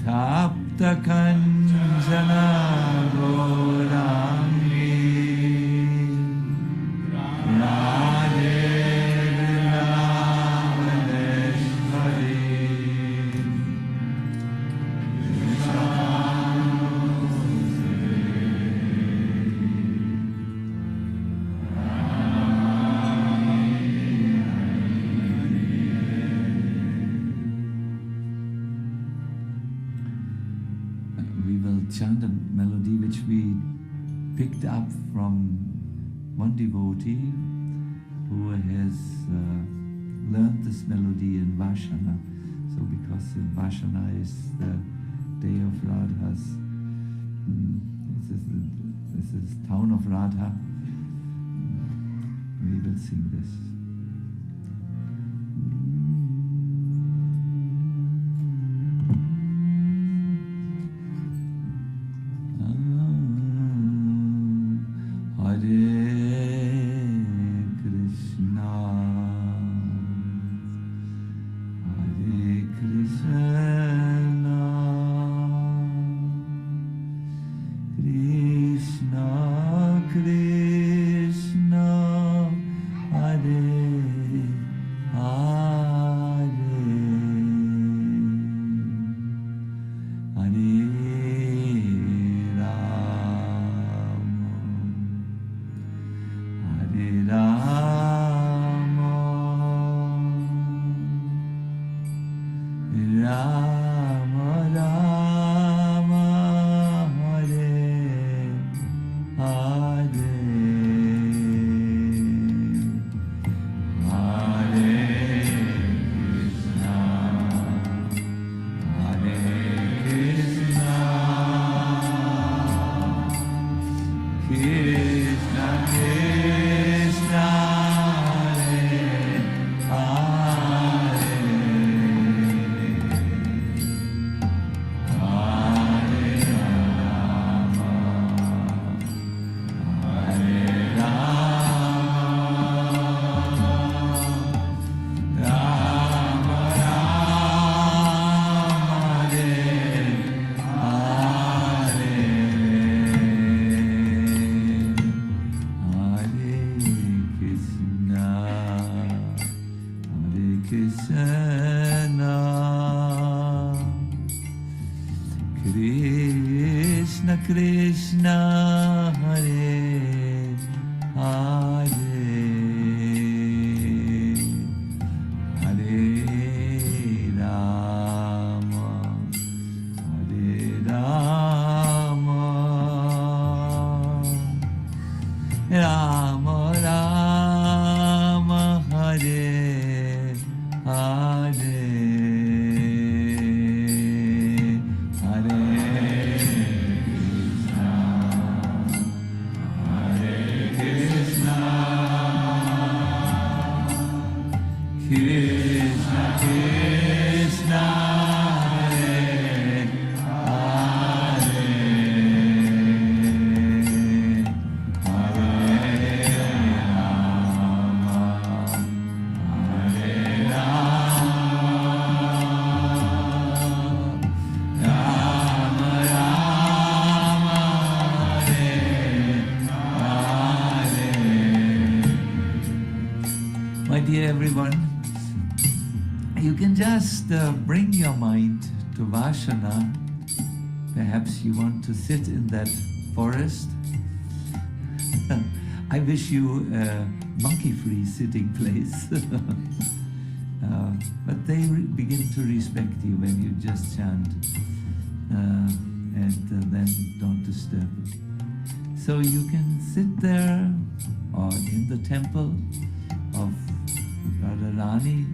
Tapta Kanjana Gaurangi Radhe Vrindavaneshwari chant a melody which we picked up from one devotee who has learned this melody in Vashana. So because in Vashana is the day of Radha's, this is town of Radha, we will sing this. Krishna Hare Hare Hare Rama Hare Rama Rama Rama Hare Hare Krishna Krishna Hare Hare Hare Rama Hare Rama Rama Rama Hare Hare. My dear everyone, you can just bring your mind to Vashana. Perhaps you want to sit in that forest. I wish you a monkey-free sitting place. But they begin to respect you when you just chant and then don't disturb. So you can sit there or in the temple of Radharani,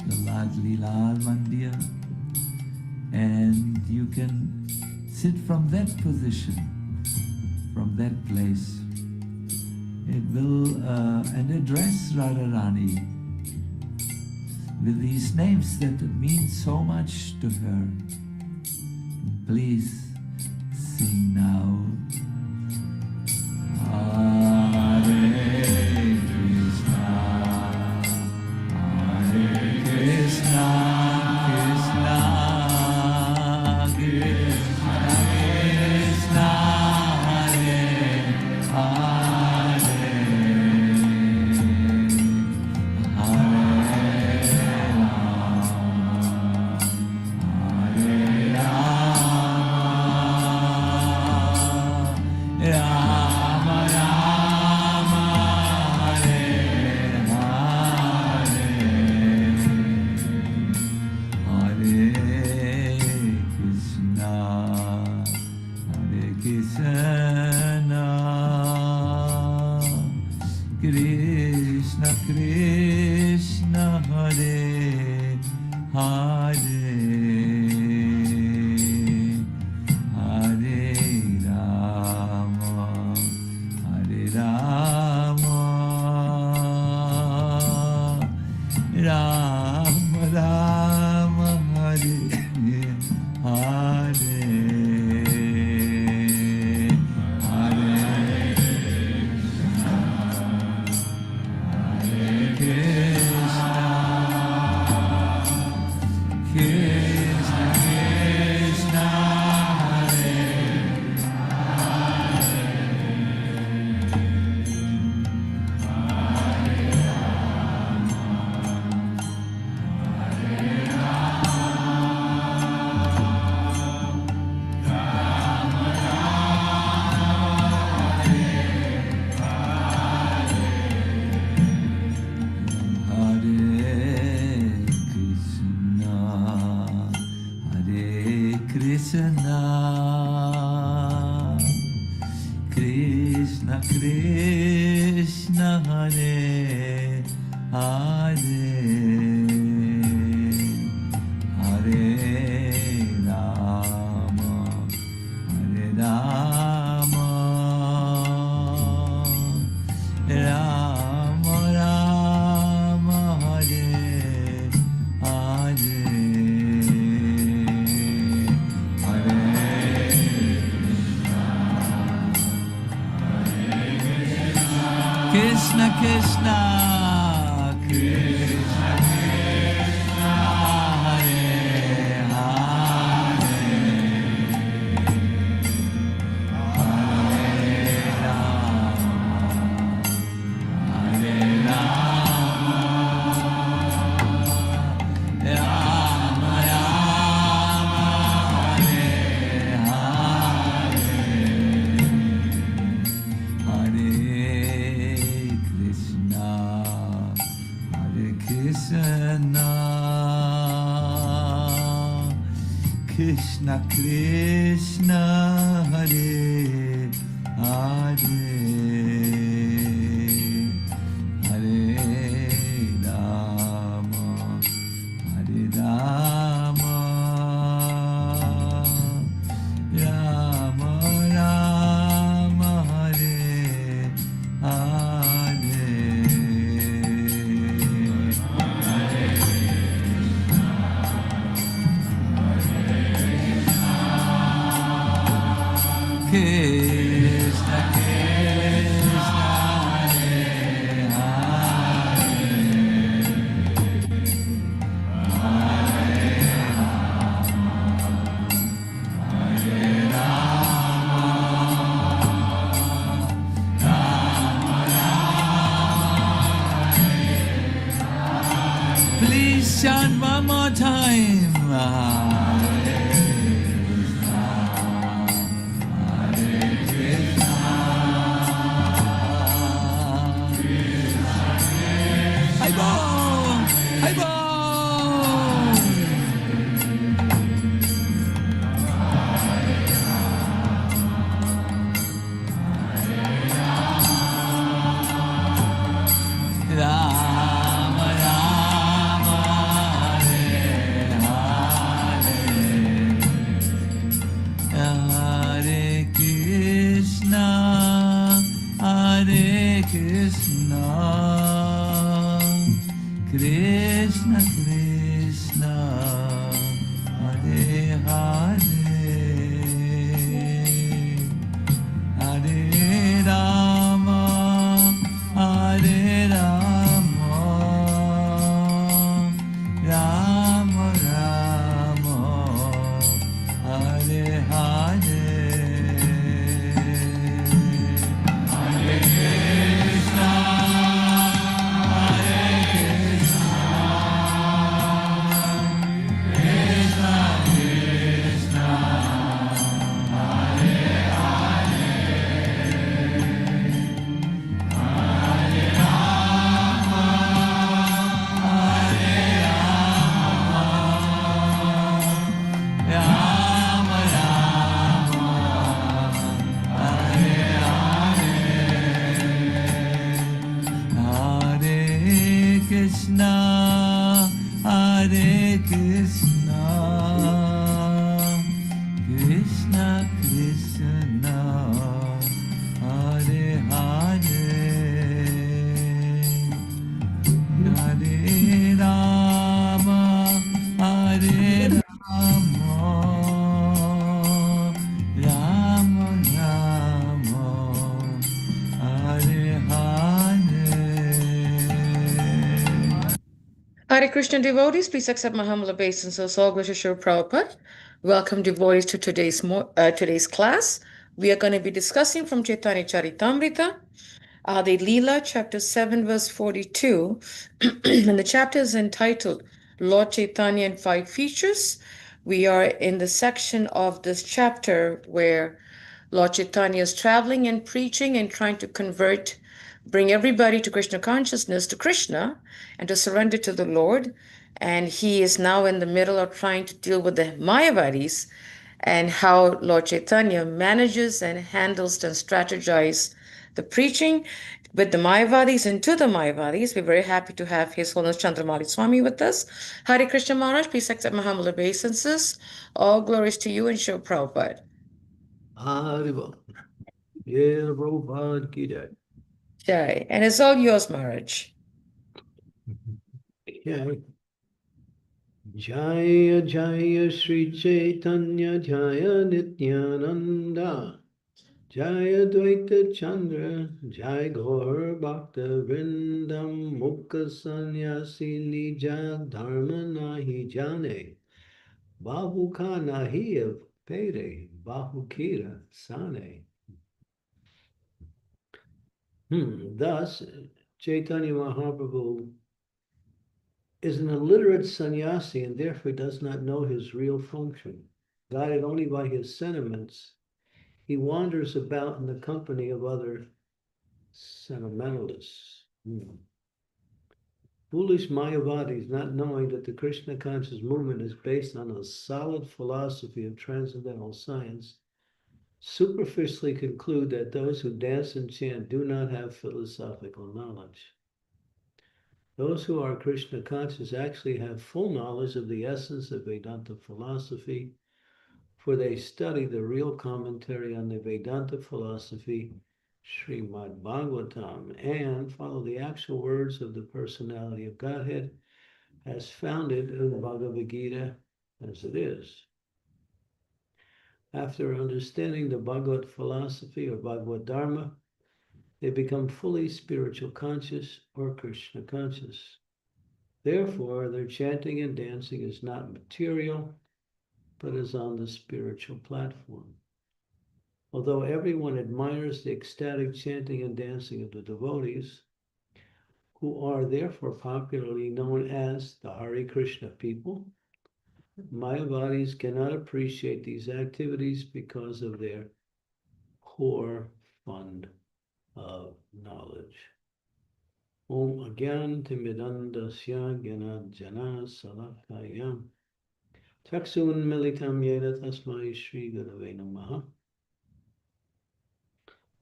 the Lila Mandir, and you can sit from that position, from that place. It will and address Radharani with these names that mean so much to her. Please sing now. Hare Krishna, Hare Hare Hare Rama Hare Rama Rama Rama Hare Hare Krishna Krishna Hare Hare Hare Rama Hare Rama Rama Rama Hare Hare Krishna Krishna Krishna Krishna Hare Hare Hare Rama Hare Rama Rama Rama Hare Hare Krishna Krishna Hare Hare Hare Rama Hare Rama Rama Rama Hare Hare Krishna Krishna Hare Hare Hare Rama Rama Rama Please chant one more time. Krishna Krishna Hare Hare Hare Rama Hare Rama Rama Rama Hare Hare Hare Krishna Krishna Hare Krishna, Krishna Krishna, Hare Hare, Hare Rama, Hare Rama, Rama Rama, Hare Hare. Hare Krishna devotees, please accept my humble obeisances. All glory to Srila Prabhupada. Welcome devotees to today's class. We are going to be discussing from Chaitanya Charitamrita, the Lila, chapter 7, verse 42. And the chapter is entitled Lord Chaitanya and Five Features. We are in the section of this chapter where Lord Chaitanya is traveling and preaching and trying to bring everybody to Krishna consciousness, to Krishna, and to surrender to the Lord. And he is now in the middle of trying to deal with the Mayavadis and how Lord Chaitanya manages and handles and strategizes the preaching with the Mayavadis and to the Mayavadis. We're very happy to have His Holiness Chandramauli Swami with us. Hare Krishna Maharaj, please accept my humble obeisances. All glories to you and Srila Prabhupada. Haribo. Yeah, Prabhupada ki jai. Jai. And it's all yours, Maharaj. Okay. Jaya Jaya Sri Chaitanya Jaya Nityananda Jaya Dvaita Chandra Jaya Gaur Bhakta Vrindam Mukha Sanyasi Nija Dharma Nahi Jane Babu Ka Nahi Av Pere Bahu Kira Sane. Thus, Chaitanya Mahaprabhu is an illiterate sannyasi and therefore does not know his real function. Guided only by his sentiments, he wanders about in the company of other sentimentalists. Foolish Mayavadis, not knowing that the Krishna conscious movement is based on a solid philosophy of transcendental science, superficially conclude that those who dance and chant do not have philosophical knowledge. Those who are Krishna conscious actually have full knowledge of the essence of Vedanta philosophy, for they study the real commentary on the Vedanta philosophy, Srimad Bhagavatam, and follow the actual words of the personality of Godhead as founded in the Bhagavad Gita as it is. After understanding the Bhagavad philosophy or Bhagavad Dharma, they become fully spiritual conscious or Krishna conscious. Therefore, their chanting and dancing is not material, but is on the spiritual platform. Although everyone admires the ecstatic chanting and dancing of the devotees, who are therefore popularly known as the Hare Krishna people, Mayavadis cannot appreciate these activities because of their poor fund of knowledge. Om Agyan Timidandasya Gyanad Jana Salakayam Chaksun Militam Yeda Tasmai Shri Gurave Namaha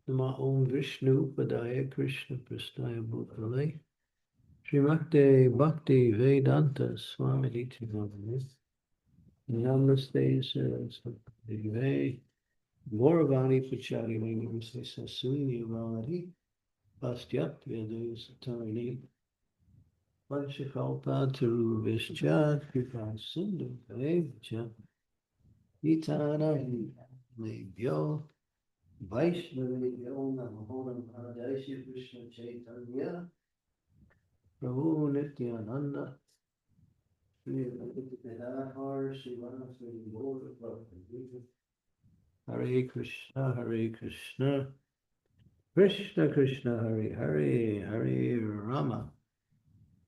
Nama Om Vishnu Padaya Krishna Prasthaya Bhutale Srimate Bhakti Vedanta Swami Niti Namaste Saraswati Gauravani Pachari Namaste Sasunya Vali Pastyat Vedu Satarni Vanshakalpa Turu Vishchat Kripa Sindhu Vacha Itana Lebyo Vaishnavyo Namahoram Hadashi Krishna Chaitanya Prabhu Nityananda Hare Krishna, Krishna Krishna, Hare Hare, Hare Rama,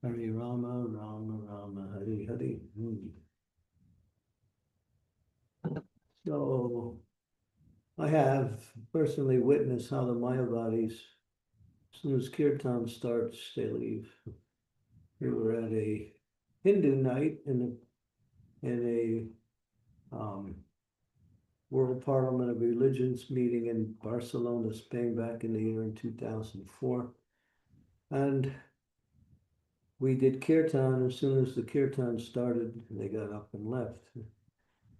Hare Rama, Rama Rama, Hare Hare. So, I have personally witnessed how the Mayavadis, as soon as Kirtan starts, they leave. We were at a Hindu night in a World Parliament of Religions meeting in Barcelona, Spain, back in the year in 2004. And we did kirtan. As soon as the kirtan started, they got up and left.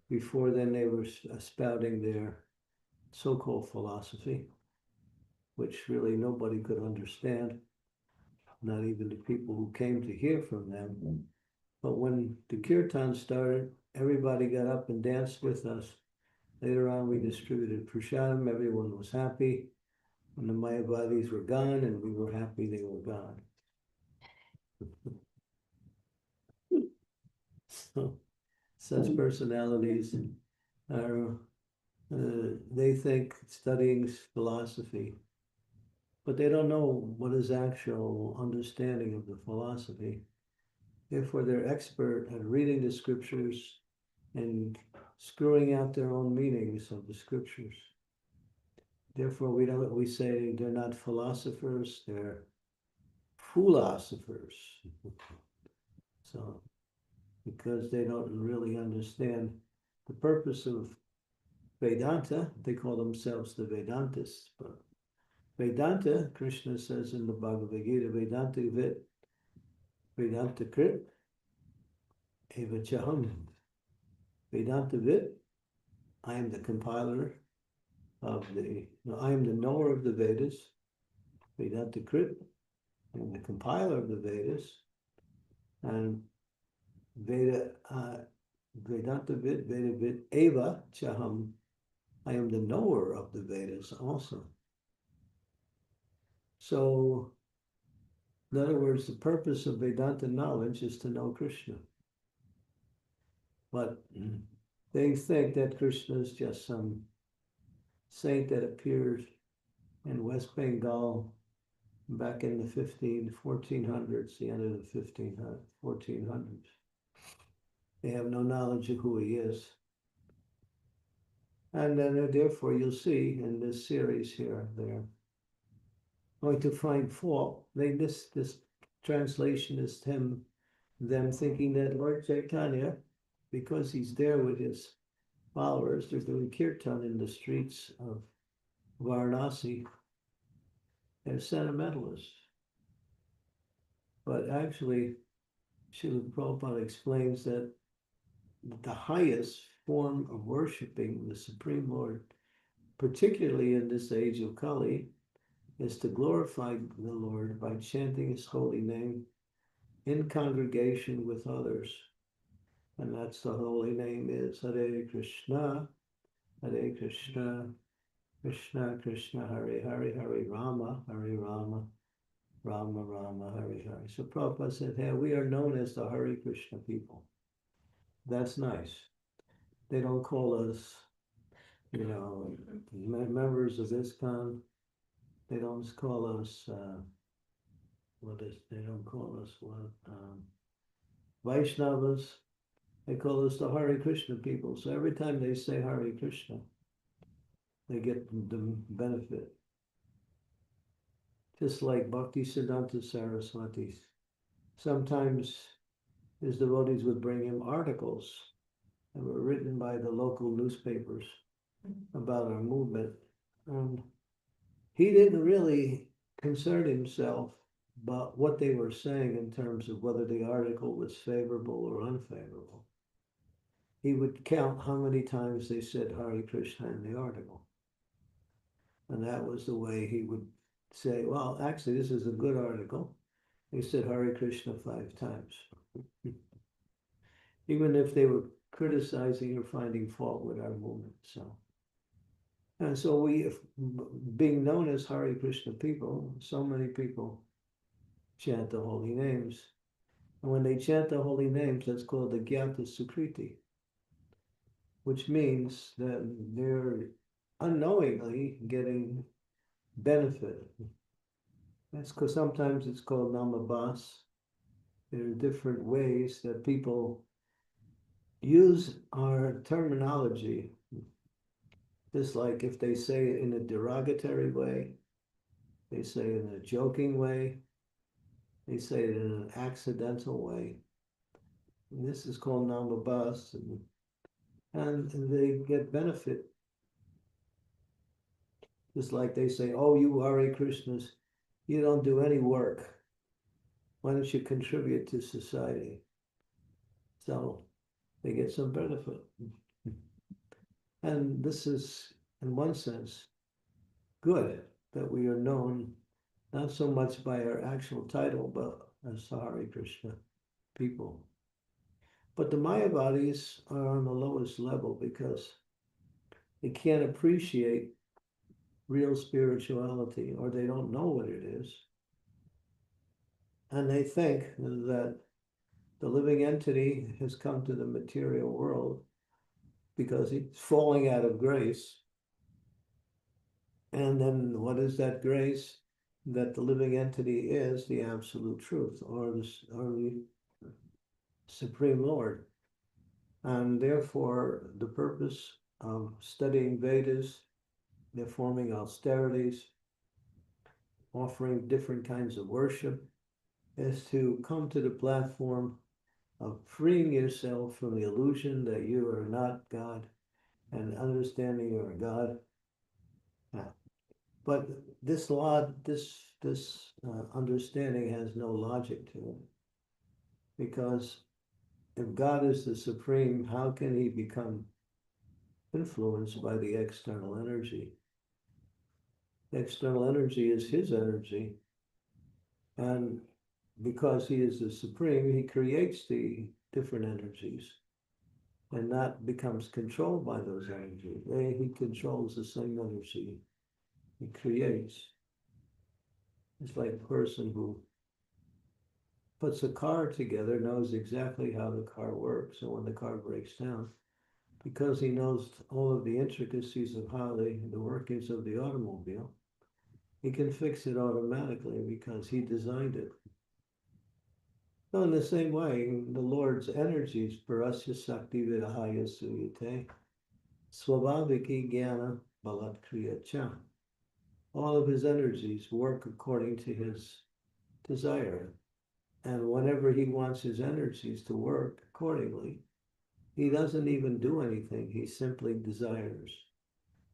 Before then, they were spouting their so-called philosophy, which really nobody could understand, not even the people who came to hear from them. But when the kirtan started, everybody got up and danced with us. Later on, we distributed prasadam. Everyone was happy. When the Mayavadis were gone, and we were happy they were gone. So, such personalities are, they think studying philosophy, but they don't know what is actual understanding of the philosophy. Therefore, they're expert at reading the scriptures and screwing out their own meanings of the scriptures. Therefore, we say they're not philosophers, they're philosophers. So, because they don't really understand the purpose of Vedanta, they call themselves the Vedantists. But Vedanta, Krishna says in the Bhagavad Gita, Vedanta vit, Vedanta krit, eva chaham. Vedanta vit, I am the compiler of I am the knower of the Vedas. Vedanta krit, I am the compiler of the Vedas. And Vedanta vid, Veda vid, eva chaham, I am the knower of the Vedas also. So, in other words, the purpose of Vedanta knowledge is to know Krishna. But they think that Krishna is just some saint that appeared in West Bengal back in the 1400s, the end of the 1400s. They have no knowledge of who he is. And then therefore you'll see in this series here, they're going to find fault. This translation is them thinking that Lord Chaitanya, because he's there with his followers, they're doing kirtan in the streets of Varanasi. They're sentimentalists. But actually, Srila Prabhupada explains that the highest form of worshiping the Supreme Lord, particularly in this age of Kali, is to glorify the Lord by chanting his holy name in congregation with others. And that's the holy name is Hare Krishna, Krishna Krishna, Hare Hare, Hare Rama, Rama Rama, Hare Hare. So Prabhupada said, hey, we are known as the Hare Krishna people. That's nice. They don't call us, members of ISKCON. They don't call us, they don't call us Vaishnavas. They call us the Hare Krishna people. So every time they say Hare Krishna, they get the benefit. Just like Bhakti Siddhanta Saraswati. Sometimes his devotees would bring him articles that were written by the local newspapers about our movement. And he didn't really concern himself about what they were saying in terms of whether the article was favorable or unfavorable. He would count how many times they said Hare Krishna in the article. And that was the way he would say, well, actually, this is a good article. They said Hare Krishna 5 times. Even if they were criticizing or finding fault with our movement. And so we, being known as Hare Krishna people, so many people chant the holy names. And when they chant the holy names, that's called the Gyata Sukriti, which means that they're unknowingly getting benefit. That's because sometimes it's called namabas. There are different ways that people use our terminology. Just like if they say it in a derogatory way, they say it in a joking way, they say it in an accidental way. And this is called namabas, and they get benefit. Just like they say, oh, you Hare Krishnas, you don't do any work. Why don't you contribute to society? So they get some benefit. And this is, in one sense, good that we are known not so much by our actual title, but as Hare Krishna people. But the Mayavadis are on the lowest level because they can't appreciate real spirituality, or they don't know what it is. And they think that the living entity has come to the material world because it's falling out of grace. And then what is that grace? That the living entity is the absolute truth, or the Supreme Lord. And therefore, the purpose of studying Vedas, performing austerities, offering different kinds of worship, is to come to the platform of freeing yourself from the illusion that you are not God and understanding you are God. But this understanding has no logic to it, because if God is the supreme, how can he become influenced by the external energy? The external energy is his energy, and because he is the supreme, he creates the different energies and not becomes controlled by those energies. He controls the same energy he creates. It's like a person who puts a car together, knows exactly how the car works. So when the car breaks down, because he knows all of the intricacies of how the workings of the automobile, he can fix it automatically because he designed it. So in the same way, the Lord's energies, Parasya Sakti Vidahaya Suyate, Swabhaviki Jnana Balat Kriya Cha. All of his energies work according to his desire. And whenever he wants his energies to work accordingly, he doesn't even do anything. He simply desires.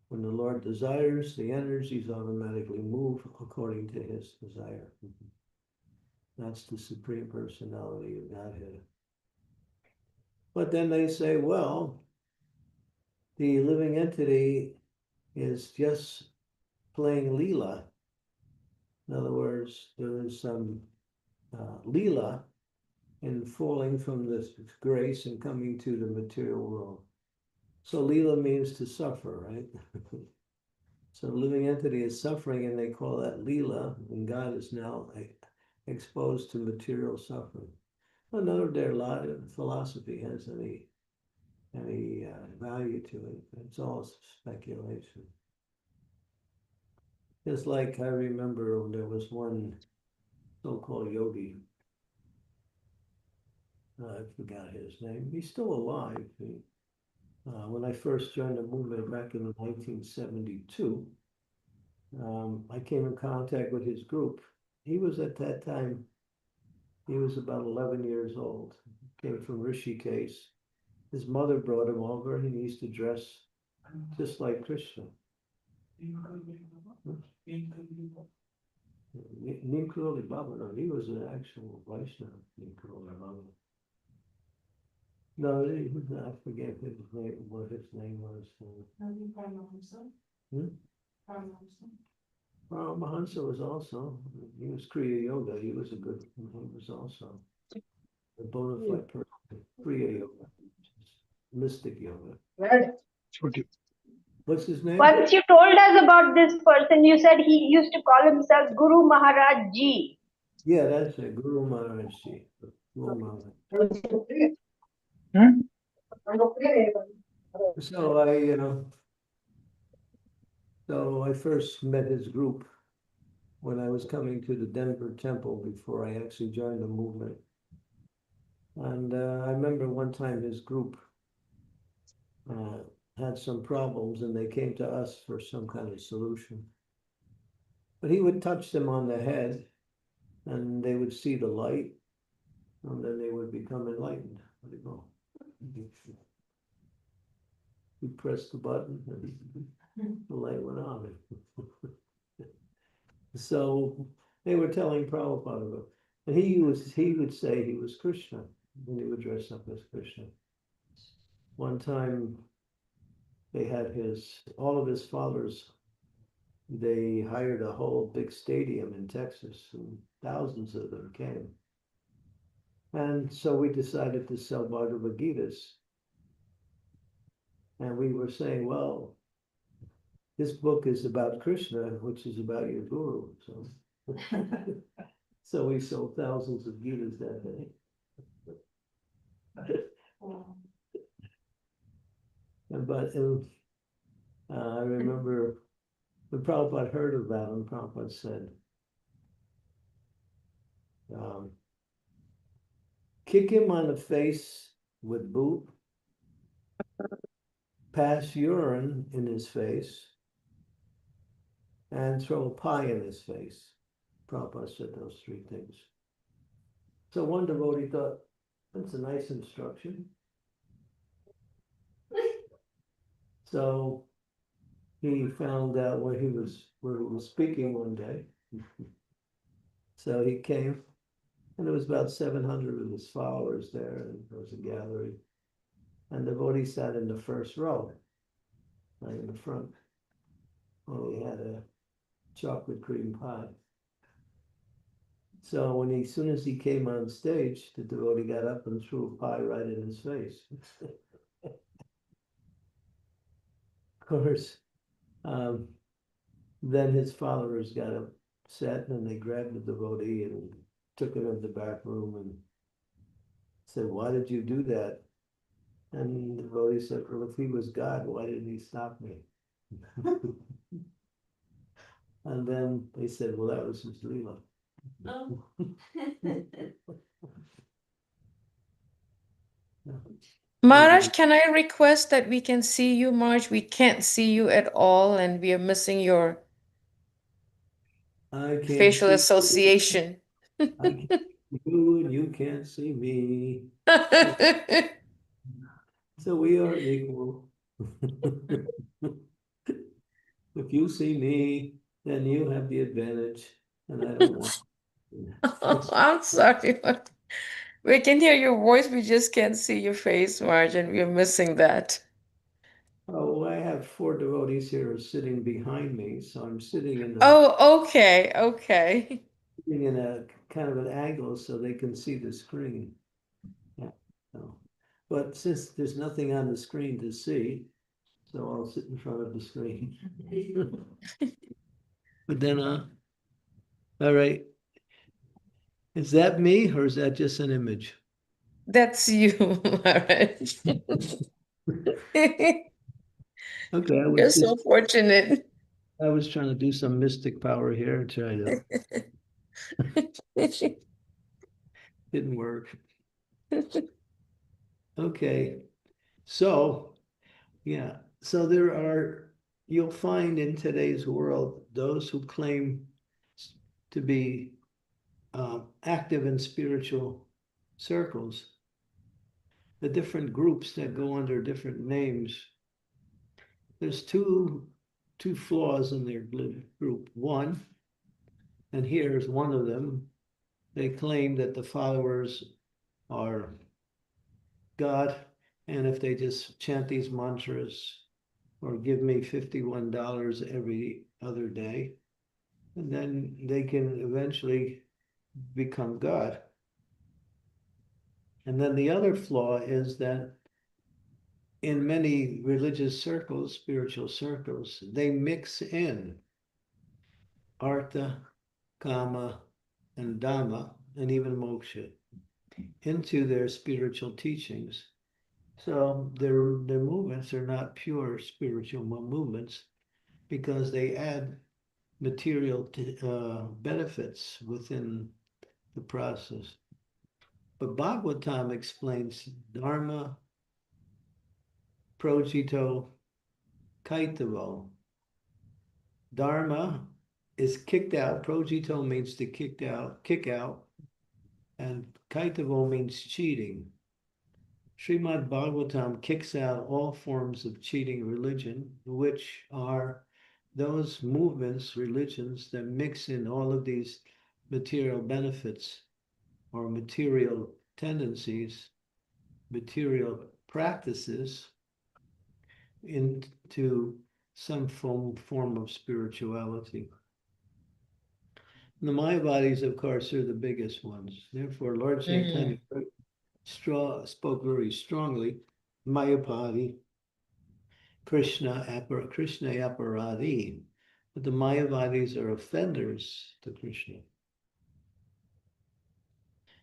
When the Lord desires, the energies automatically move according to his desire. That's the Supreme Personality of Godhead. But then they say, well, the living entity is just playing Lila. In other words, there is some Lila in falling from this grace and coming to the material world. So Lila means to suffer, right? So the living entity is suffering, and they call that Lila, and God is now exposed to material suffering. Well, none of their philosophy has any value to it. It's all speculation. Just like I remember when there was one so-called yogi, I forgot his name. He's still alive. When I first joined the movement back in 1972, I came in contact with his group. He was at that time, he was about 11 years old. Came from Rishikesh. His mother brought him over. He used to dress just like Krishna. Nimkroli Baba, no, he was an actual Vaishnava. Nimkroli Baba. No, I forget his name, what his name was. Mahansa was also, he was Kriya Yoga. He was also a bona fide person. Kriya Yoga, mystic yoga. What's his name? Once you told us about this person, you said he used to call himself Guru Maharaj Ji. Yeah, that's it, Guru Maharaj Ji. Guru Maharaj. So I first met his group when I was coming to the Denver temple before I actually joined the movement. And I remember one time his group had some problems, and they came to us for some kind of solution. But he would touch them on the head, and they would see the light, and then they would become enlightened. He pressed the button, and the light went on. So they were telling Prabhupada, And he would say he was Krishna, and he would dress up as Krishna. One time they had all of his followers, they hired a whole big stadium in Texas, and thousands of them came. And so we decided to sell Bhagavad Gitas. And we were saying, well, this book is about Krishna, which is about your guru. So, so we sold thousands of Gitas that day. But I remember when Prabhupada heard about him, Prabhupada said, kick him on the face with boot, pass urine in his face, and throw a pie in his face. Prabhupada said those three things. So one devotee thought, that's a nice instruction. So he found out where he was speaking one day. So he came, and there was about 700 of his followers there, and there was a gathering. And the devotee sat in the first row, right in the front. And he had a chocolate cream pie. So as soon as he came on stage, the devotee got up and threw a pie right in his face. Of course, then his followers got upset, and they grabbed the devotee and took him in the back room and said, "Why did you do that?" And the devotee said, "Well, if he was God, why didn't he stop me?" And then they said, "Well, that was his Lila." Oh. Maharaj, can I request that we can see you, Maharaj? We can't see you at all, and we are missing your I can't facial see association. I can't see you, and you can't see me. So we are equal. If you see me, then you have the advantage, and I don't want. I'm sorry, but we can hear your voice, we just can't see your face, Maharaj, and we are missing that. Oh, I have 4 devotees here sitting behind me, so I'm sitting Oh, okay. sitting in a kind of an angle so they can see the screen. Yeah. So, but since there's nothing on the screen to see, so I'll sit in front of the screen. But then, all right. Is that me, or is that just an image? That's you, Maharaj. Okay, You're so fortunate. I was trying to do some mystic power here, try to, didn't work. Okay, so, yeah, so you'll find in today's world, those who claim to be active in spiritual circles, the different groups that go under different names. There's two flaws in their group. One, and here's one of them, they claim that the followers are God, and if they just chant these mantras or give me $51 every other day, and then they can eventually become God. And then the other flaw is that in many religious circles, spiritual circles, they mix in artha, kama, and dhamma, and even moksha into their spiritual teachings. So their movements are not pure spiritual movements because they add material benefits within the process. But Bhagavatam explains dharma, projito, kaitavo. Dharma is kicked out. Projito means to kick out, and kaitavo means cheating. Srimad Bhagavatam kicks out all forms of cheating religion, which are those movements, religions that mix in all of these material benefits or material tendencies, material practices into some form of spirituality. And the Mayavadis, of course, are the biggest ones. Therefore, Lord Chaitanya spoke very strongly, Mayavadi, Krishna Aparadi. But the Mayavadis are offenders to Krishna.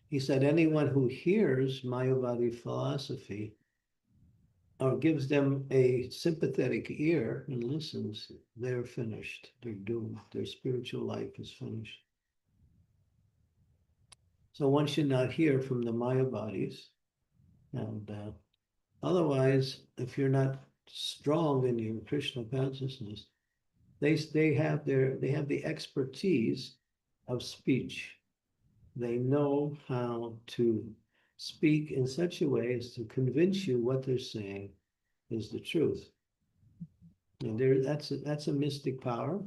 He said anyone who hears Mayavadi philosophy or gives them a sympathetic ear and listens, they're finished. They're doomed. Their spiritual life is finished. So one should not hear from the Mayavadis. And otherwise, if you're not strong in your Krishna consciousness, they have the expertise of speech. They know how to speak in such a way as to convince you what they're saying is the truth. And that's a mystic power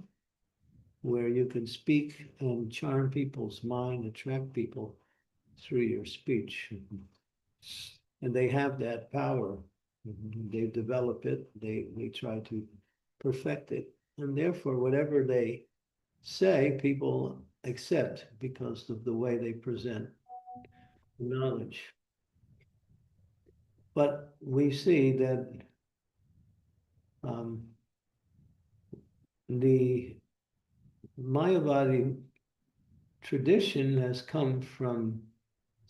where you can speak and charm people's mind, attract people through your speech. And they have that power. They develop it, they try to perfect it. And therefore, whatever they say, people accept because of the way they present knowledge. But we see that the Mayavadi tradition has come from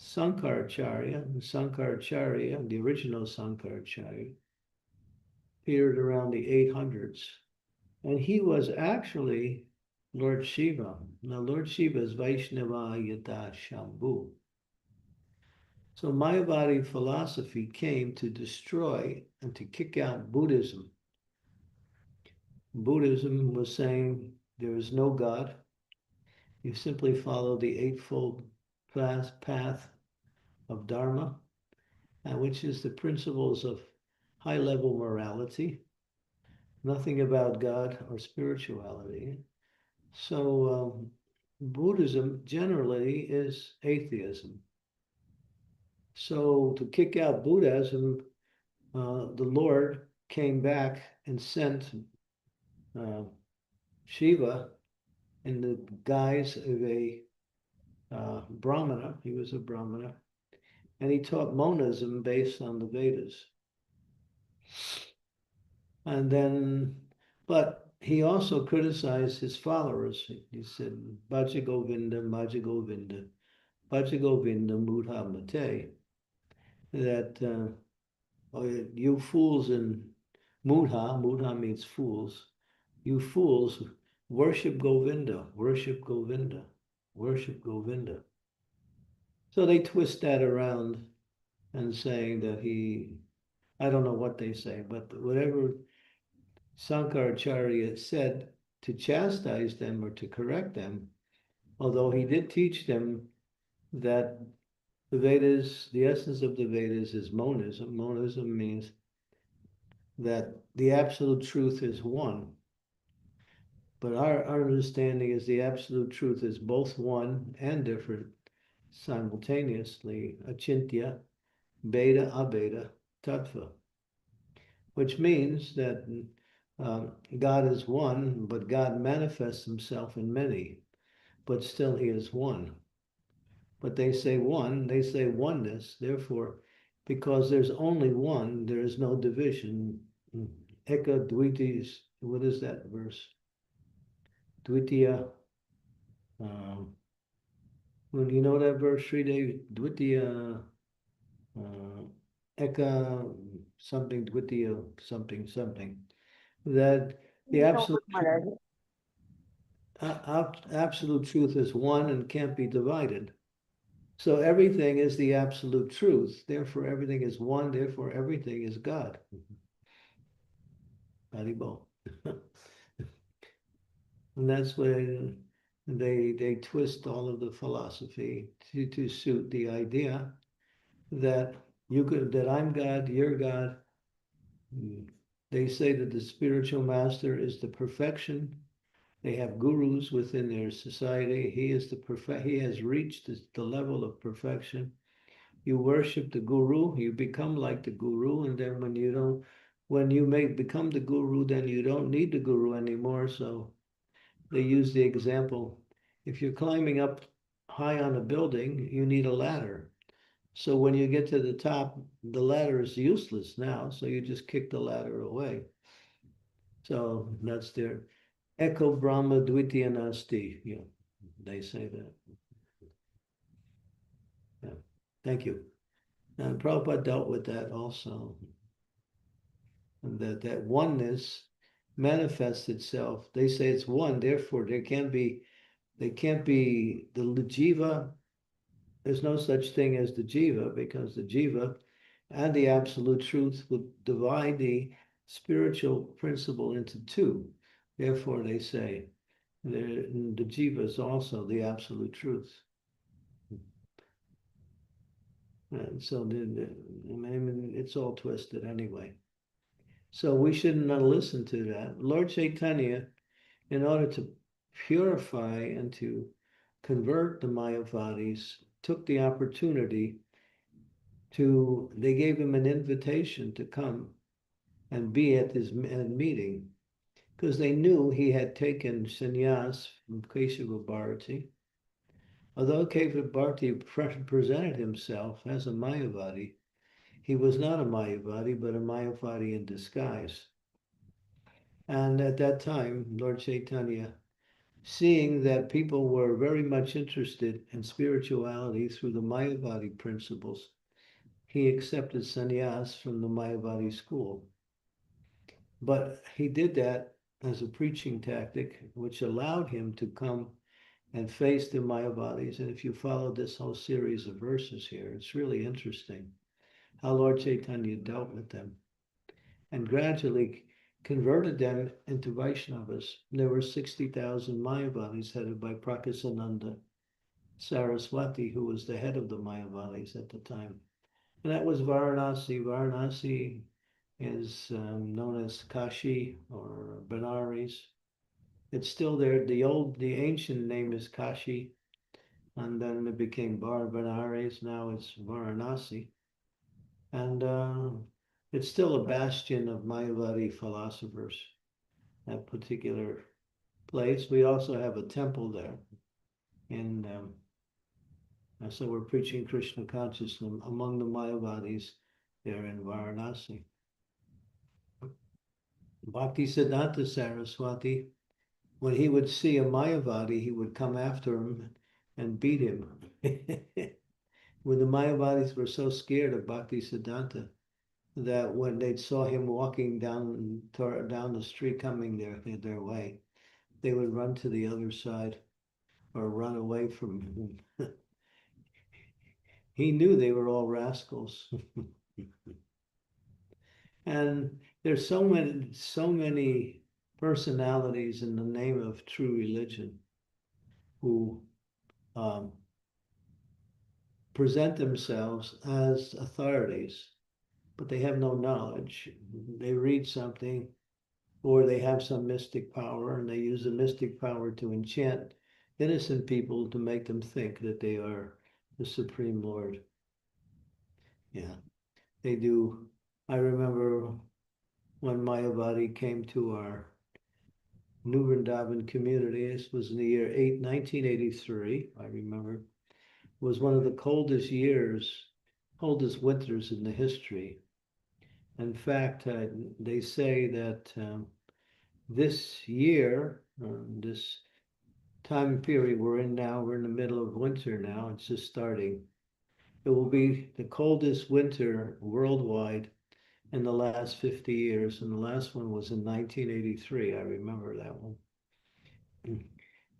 Sankaracharya. Sankaracharya, the original Sankaracharya, appeared around the 800s. And he was actually Lord Shiva. Now, Lord Shiva is Vaishnava Yata Shambhu. So Mayavadi philosophy came to destroy and to kick out Buddhism. Buddhism was saying there is no God. You simply follow the Eightfold Path of Dharma, which is the principles of high-level morality, nothing about God or spirituality. So Buddhism generally is atheism. So to kick out Buddhism, the Lord came back and sent Shiva in the guise of a Brahmana. He was a Brahmana. And he taught monism based on the Vedas. And then, but he also criticized his followers. He said, Bhaja Govinda, Bhaja Govinda, Bhaja Govinda, Mudha Mate. That you fools in Mudha means fools, you fools worship Govinda, worship Govinda, worship Govinda. So they twist that around and saying that I don't know what they say, but whatever Sankaracharya said to chastise them or to correct them, although he did teach them that the Vedas, the essence of the Vedas is monism. Monism means that the absolute truth is one. But our understanding is the absolute truth is both one and different simultaneously, achintya, beta, abeta, tattva, which means that God is one, but God manifests himself in many, but still he is one. But they say one, they say oneness, therefore, because there's only one, there is no division. Eka Dvitis, what is that verse? Dvitiya, when you know that verse, Sri Devi, Dvitiya, Eka, something, Dvitiya, something, something. That the absolute truth is one and can't be divided. So everything is the absolute truth. Therefore, everything is one. Therefore, everything is God. Haribol. And that's why they twist all of the philosophy to suit the idea that that I'm God, you're God. They say that the spiritual master is the perfection. They have gurus within their society. He is he has reached the level of perfection. You worship the guru, you become like the guru, and then when you become the guru, then you don't need the guru anymore. So they use the example, if you're climbing up high on a building, you need a ladder. So when you get to the top, the ladder is useless now, so you just kick the ladder away. So that's their Eko Brahma Dvitiya Nasti. They say that. Yeah. Thank you. And Prabhupada dealt with that also. And that oneness manifests itself. They say it's one, therefore they can't be the jiva. There's no such thing as the jiva, because the jiva and the absolute truth would divide the spiritual principle into two. Therefore, they say the jiva is also the absolute truth. And so it's all twisted anyway. So we shouldn't listen to that. Lord Chaitanya, in order to purify and to convert the Mayavadis, took the opportunity they gave him an invitation to come and be at his meeting, because they knew he had taken sannyas from Keshava Bharati. Although Keshava Bharati presented himself as a Mayavadi, he was not a Mayavadi, but a Mayavadi in disguise. And at that time, Lord Chaitanya, seeing that people were very much interested in spirituality through the Mayavadi principles, he accepted sannyas from the Mayavadi school. But he did that as a preaching tactic, which allowed him to come and face the Mayavadis. And if you follow this whole series of verses here, it's really interesting how Lord Chaitanya dealt with them and gradually converted them into Vaishnavas. There were 60,000 Mayavadis headed by Prakasananda Saraswati, who was the head of the Mayavadis at the time. And that was Varanasi. Varanasi is known as Kashi or Benares. It's still there. The ancient name is Kashi, and then it became Benares. Now it's Varanasi. And it's still a bastion of Mayavadi philosophers, that particular place. We also have a temple there. And so we're preaching Krishna consciousness among the Mayavadis there in Varanasi. Bhaktisiddhanta Saraswati, when he would see a Mayavadi, he would come after him and beat him. When the Mayavadis were so scared of Bhaktisiddhanta that when they saw him walking down the street coming their way, they would run to the other side or run away from him. He knew they were all rascals. And there's so many personalities in the name of true religion who present themselves as authorities, but they have no knowledge. They read something, or they have some mystic power, and they use the mystic power to enchant innocent people to make them think that they are the Supreme Lord. Yeah, they do. I remember when Mayavadi came to our New Vrindavan community. This was in the year 1983, I remember. It was one of the coldest winters in the history. In fact, they say that this year, this time period we're in now, we're in the middle of winter now, it's just starting. It will be the coldest winter worldwide in the last 50 years, and the last one was in 1983. I remember that one.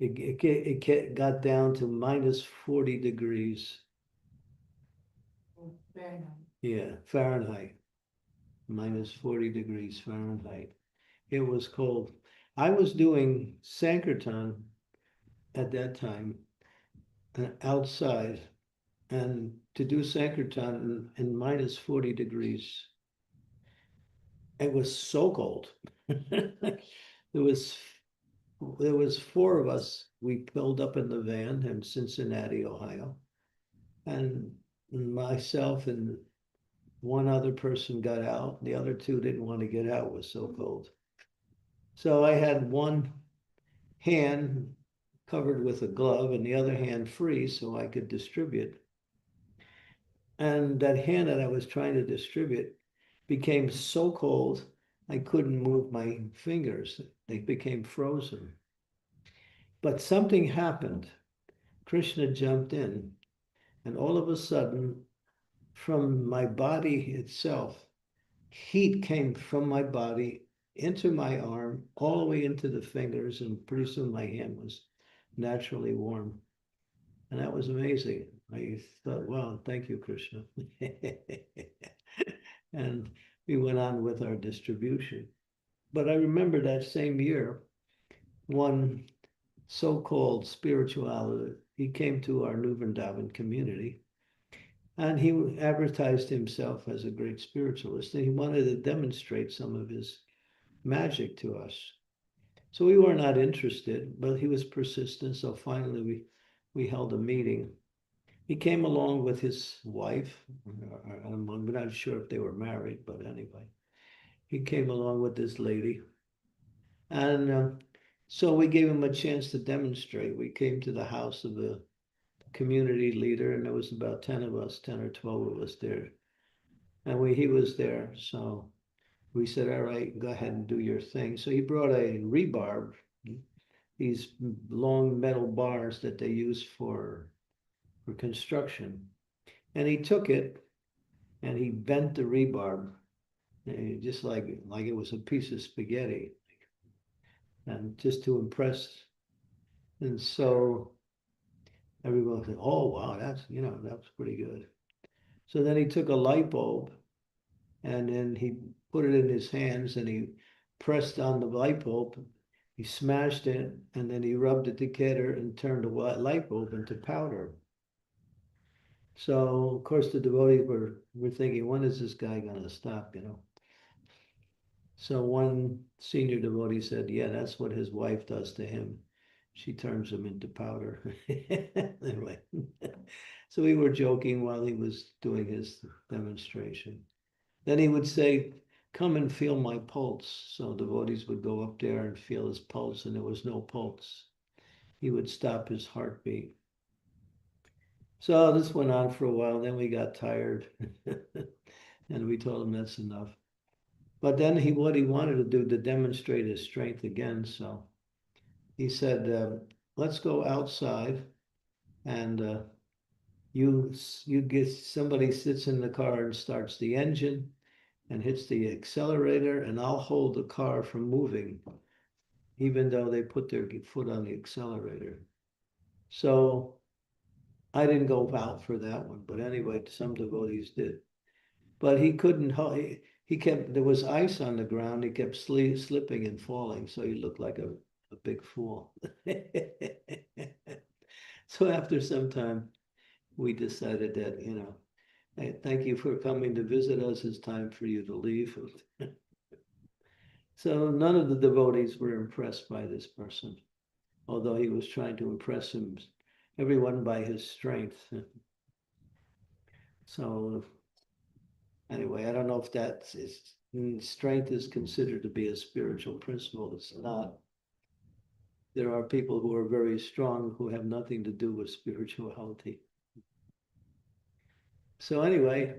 It got down to minus 40 degrees. Fahrenheit. Yeah, Fahrenheit. Minus 40 degrees Fahrenheit. It was cold. I was doing Sankirtan at that time outside, and to do Sankirtan in minus 40 degrees, it was so cold. It was there was 4 of us. We pulled up in the van in Cincinnati, Ohio. And myself and one other person got out. The other 2 didn't want to get out, it was so cold. So I had one hand covered with a glove and the other hand free so I could distribute. And that hand that I was trying to distribute became so cold, I couldn't move my fingers. They became frozen. But something happened. Krishna jumped in, and all of a sudden, from my body itself, heat came from my body into my arm, all the way into the fingers, and pretty soon my hand was naturally warm. And that was amazing. I thought, wow, thank you, Krishna. And we went on with our distribution. But I remember that same year, one so-called spirituality, he came to our New Vrindavan community, and he advertised himself as a great spiritualist, and he wanted to demonstrate some of his magic to us. So we were not interested, but he was persistent. So finally we held a meeting. He came along with his wife. I'm not sure if they were married, but anyway, he came along with this lady. And so we gave him a chance to demonstrate. We came to the house of the community leader, and there was about 10 of us, 10 or 12 of us there. And he was there. So we said, all right, go ahead and do your thing. So he brought a rebarb, these long metal bars that they use for construction. And he took it and he bent the rebarb, just like it was a piece of spaghetti, and just to impress. And so everyone said, oh, wow, that's pretty good. So then he took a light bulb and then he put it in his hands and he pressed on the light bulb. He smashed it and then he rubbed it together and turned the light bulb into powder. So, of course, the devotees were thinking, when is this guy going to stop, So one senior devotee said, yeah, that's what his wife does to him. She turns him into powder. Anyway, so we were joking while he was doing his demonstration. Then he would say, come and feel my pulse. So devotees would go up there and feel his pulse, and there was no pulse. He would stop his heartbeat. So this went on for a while. Then we got tired, and we told him that's enough. But then what he wanted to do to demonstrate his strength again. So he said, let's go outside, and you get somebody sits in the car and starts the engine and hits the accelerator, and I'll hold the car from moving, even though they put their foot on the accelerator. So I didn't go out for that one, but anyway, some devotees did. But he couldn't, he kept, there was ice on the ground, he kept slipping and falling, so he looked like a big fool. So after some time, we decided that, hey, thank you for coming to visit us, it's time for you to leave. So none of the devotees were impressed by this person, although he was trying to impress everyone by his strength. So anyway, I don't know if strength is considered to be a spiritual principle. It's not. There are people who are very strong who have nothing to do with spirituality. So anyway,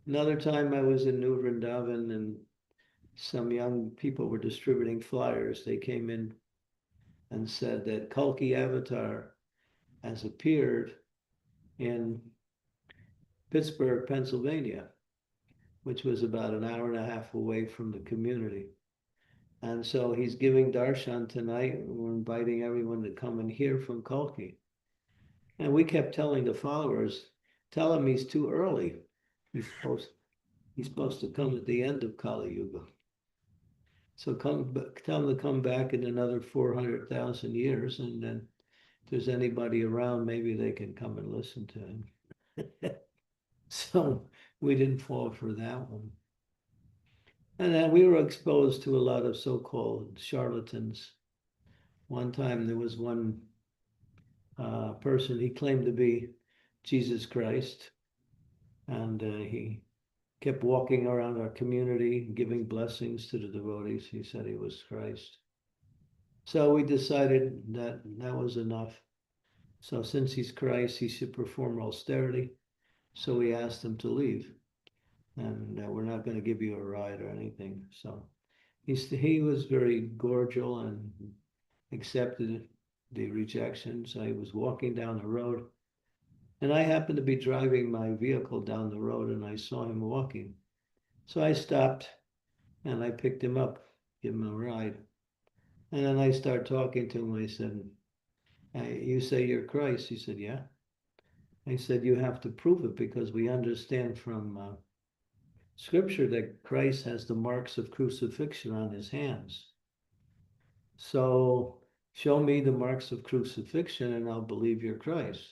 another time I was in New Vrindavan and some young people were distributing flyers. They came in and said that Kalki Avatar has appeared in Pittsburgh, Pennsylvania, which was about an hour and a half away from the community. And so he's giving darshan tonight. We're inviting everyone to come and hear from Kalki. And we kept telling the followers, tell him he's too early. He's supposed to come at the end of Kali Yuga. So tell him to come back in another 400,000 years, and then if there's anybody around, maybe they can come and listen to him. So we didn't fall for that one. And then we were exposed to a lot of so-called charlatans One time there was one person, he claimed to be Jesus Christ, and he kept walking around our community, giving blessings to the devotees. He said he was Christ. So we decided that that was enough. So since he's Christ, he should perform austerity. So we asked him to leave, and we're not going to give you a ride or anything. So he was very cordial and accepted the rejection. So he was walking down the road, and I happened to be driving my vehicle down the road, and I saw him walking. So I stopped and I picked him up, give him a ride. And then I started talking to him. I said, you say you're Christ? He said, yeah. I said, you have to prove it, because we understand from scripture that Christ has the marks of crucifixion on his hands. So show me the marks of crucifixion and I'll believe you're Christ.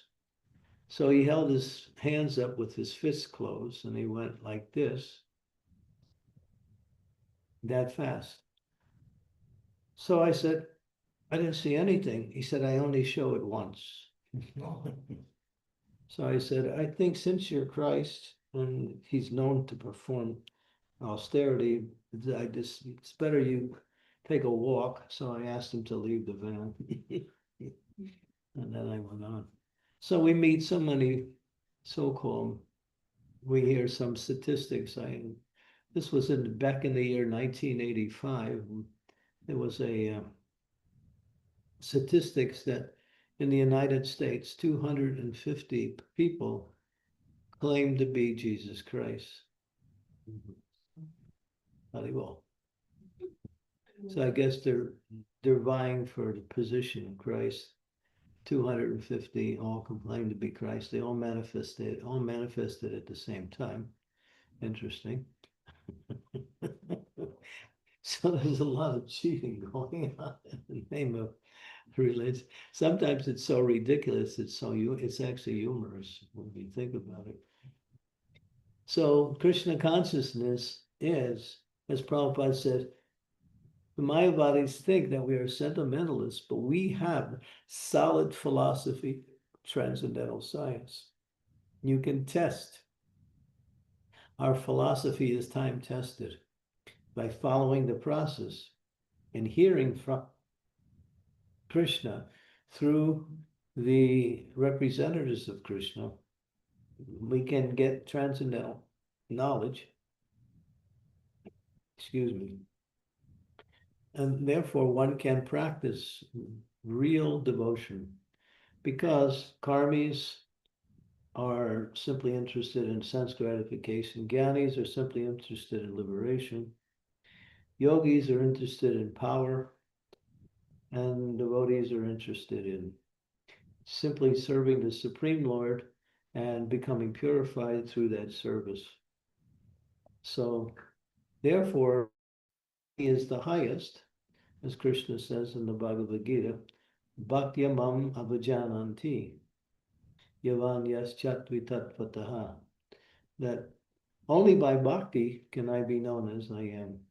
So he held his hands up with his fists closed and he went like this, that fast. So I said, I didn't see anything. He said, I only show it once. So I said, I think since you're Christ and he's known to perform austerity, it's better you take a walk. So I asked him to leave the van. And then I went on. So we meet so many so-called, we hear some statistics. This was back in the year 1985. There was a statistics that in the United States, 250 people claim to be Jesus Christ. Very well. So I guess they're vying for the position of Christ. 250 all claim to be Christ. They all manifested at the same time. Interesting. So there's a lot of cheating going on in the name of religion. Sometimes it's so ridiculous, it's actually humorous when you think about it. So Krishna consciousness is, as Prabhupada said, the Mayavadis think that we are sentimentalists, but we have solid philosophy, transcendental science. You can test. Our philosophy is time tested by following the process and hearing from Krishna through the representatives of Krishna. We can get transcendental knowledge. Excuse me. And therefore one can practice real devotion, because karmis are simply interested in sense gratification. Gyanis are simply interested in liberation. Yogis are interested in power, and devotees are interested in simply serving the Supreme Lord and becoming purified through that service. So therefore, he is the highest, as Krishna says in the Bhagavad Gita, Bhaktyamam avajananti, yavan yaschatvi tatvataha, that only by bhakti can I be known as I am.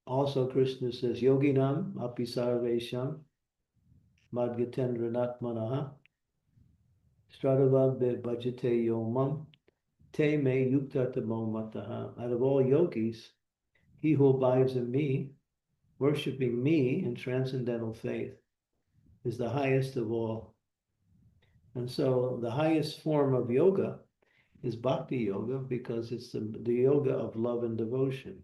Also, Krishna says, Yoginam api sarvesham madgatendranatmanaha stradavad bhajate yomam te me yuktatamo mataha. Out of all yogis, he who abides in me, worshiping me in transcendental faith, is the highest of all. And so the highest form of yoga is bhakti yoga, because it's the yoga of love and devotion.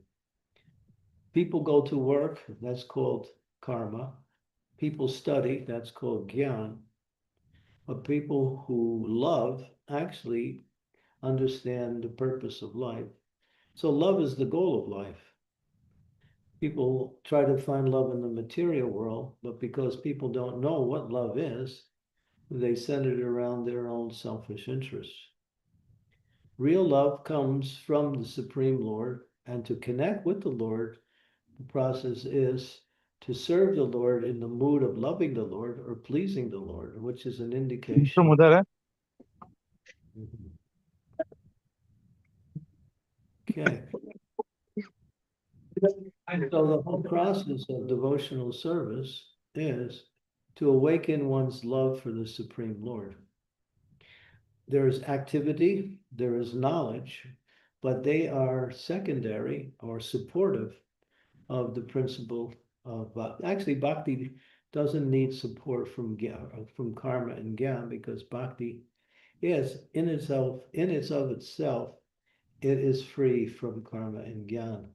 People go to work, that's called karma. People study, that's called gyan. But people who love actually understand the purpose of life. So love is the goal of life. People try to find love in the material world, but because people don't know what love is, they center it around their own selfish interests. Real love comes from the Supreme Lord, and to connect with the Lord, the process is to serve the Lord in the mood of loving the Lord or pleasing the Lord, which is an indication. Okay. So the whole process of devotional service is to awaken one's love for the Supreme Lord. There is activity, there is knowledge, but they are secondary or supportive of the principle of bhakti. Actually, bhakti doesn't need support from karma and gyan, because bhakti is in itself, it is free from karma and gyan.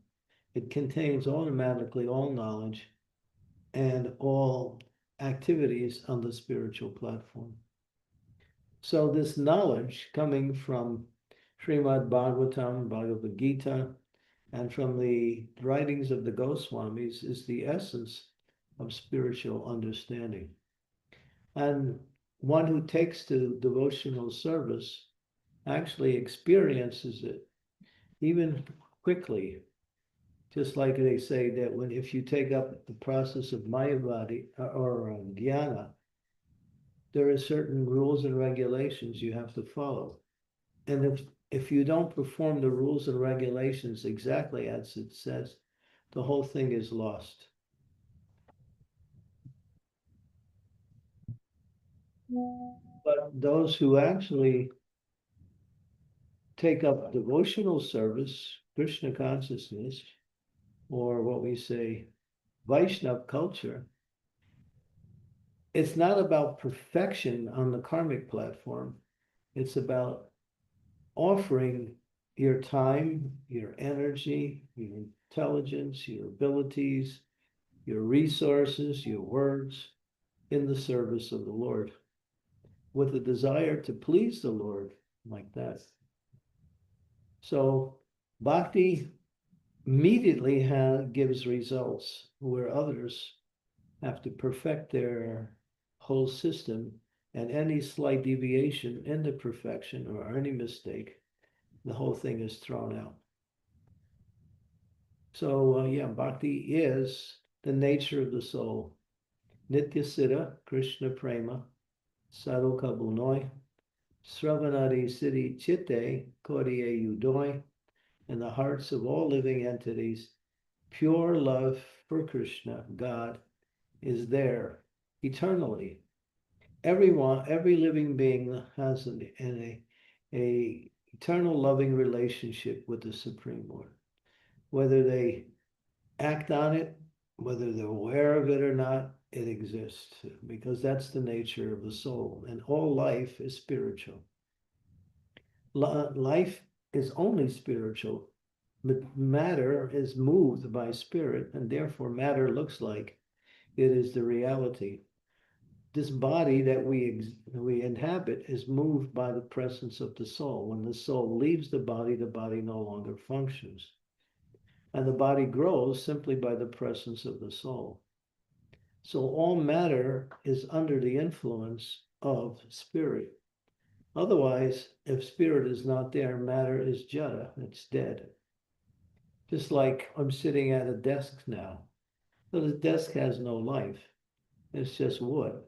It contains automatically all knowledge and all activities on the spiritual platform. So this knowledge coming from Srimad Bhagavatam, Bhagavad Gita, and from the writings of the Goswamis is the essence of spiritual understanding. And one who takes to devotional service actually experiences it even quickly. Just like they say that if you take up the process of Mayavadi or Dhyana, there are certain rules and regulations you have to follow. And if you don't perform the rules and regulations exactly as it says, the whole thing is lost. But those who actually take up devotional service, Krishna consciousness, or what we say, Vaishnava culture, it's not about perfection on the karmic platform. It's about offering your time, your energy, your intelligence, your abilities, your resources, your words in the service of the Lord with a desire to please the Lord like that. So bhakti immediately gives results where others have to perfect their whole system, and any slight deviation in the perfection or any mistake, the whole thing is thrown out. So bhakti is the nature of the soul. Nitya Siddha, Krishna Prema, Saruka Bunoi, Sravanadi Siddhi Chitte, Kodiye Udoi, in the hearts of all living entities, pure love for Krishna, God, is there eternally. Everyone, every living being has a eternal loving relationship with the Supreme Lord. Whether they act on it, whether they're aware of it or not, it exists, because that's the nature of the soul, and all life is spiritual. Life is only spiritual. Matter is moved by spirit, and therefore matter looks like it is the reality. This body that we inhabit is moved by the presence of the soul. When the soul leaves the body no longer functions. And the body grows simply by the presence of the soul. So all matter is under the influence of spirit. Otherwise, if spirit is not there, matter is jada, it's dead. Just like I'm sitting at a desk now. So the desk has no life. It's just wood.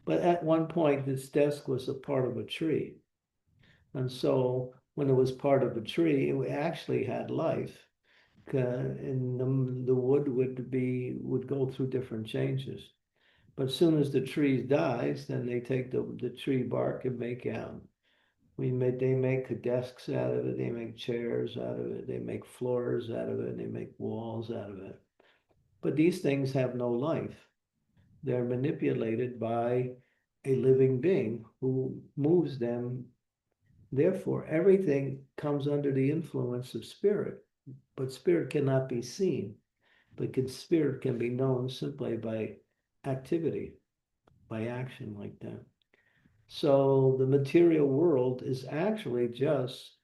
But at one point, this desk was a part of a tree. And so when it was part of a tree, it actually had life. And the wood would go through different changes. But as soon as the tree dies, then they take the tree bark and they make desks out of it, they make chairs out of it, they make floors out of it, they make walls out of it. But these things have no life. They're manipulated by a living being who moves them. Therefore, everything comes under the influence of spirit, but spirit cannot be seen. But spirit can be known simply by activity, by action like that. So the material world is actually just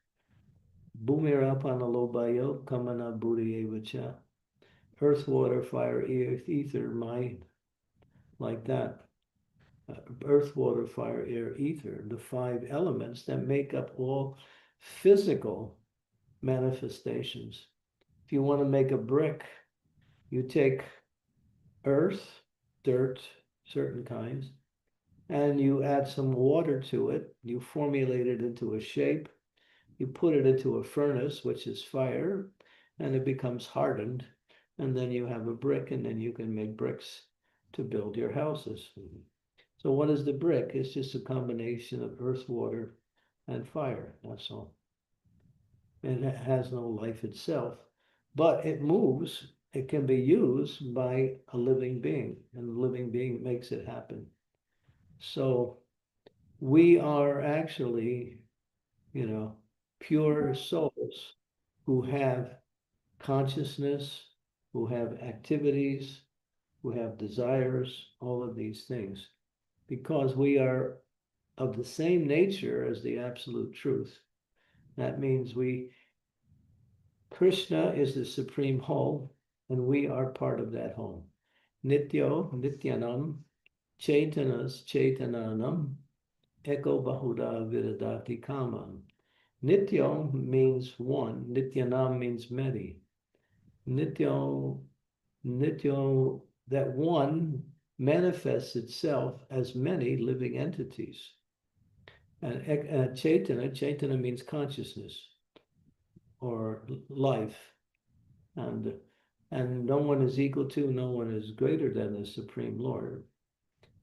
Bhumirapanalobayo Kamana Buddhi Evacha, earth, water, fire, ether, mind, like that. Earth, water, fire, air, ether, the 5 elements that make up all physical manifestations. If you want to make a brick, you take earth, dirt, certain kinds, and you add some water to it. You formulate it into a shape. You put it into a furnace, which is fire, and it becomes hardened. And then you have a brick, and then you can make bricks to build your houses. So what is the brick? It's just a combination of earth, water, and fire. That's all. And it has no life itself, but it moves. It can be used by a living being, and the living being makes it happen. So we are actually, pure souls who have consciousness, who have activities, who have desires, all of these things, because we are of the same nature as the absolute truth. That means Krishna is the supreme whole, and we are part of that whole. Nityo, Nityanam, Chaitanas, Chaitananam, Eko Bahuda Viradati Kamam. Nityo means one, Nityanam means many. Nityo, that one manifests itself as many living entities. And Chaitana means consciousness or life. And no one is equal to, no one is greater than the Supreme Lord.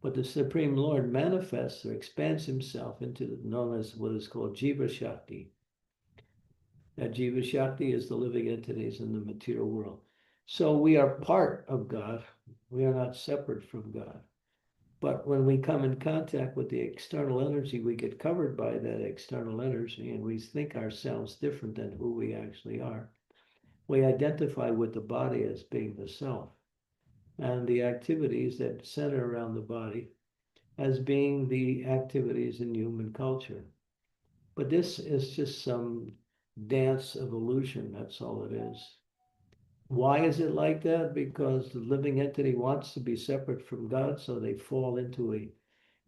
But the Supreme Lord manifests or expands himself into known as what is called Jiva Shakti. That Jiva Shakti is the living entities in the material world. So we are part of God. We are not separate from God. But when we come in contact with the external energy, we get covered by that external energy, and we think ourselves different than who we actually are. We identify with the body as being the self, and the activities that center around the body as being the activities in human culture. But this is just some dance of illusion, that's all it is. Why is it like that? Because the living entity wants to be separate from God, so they fall into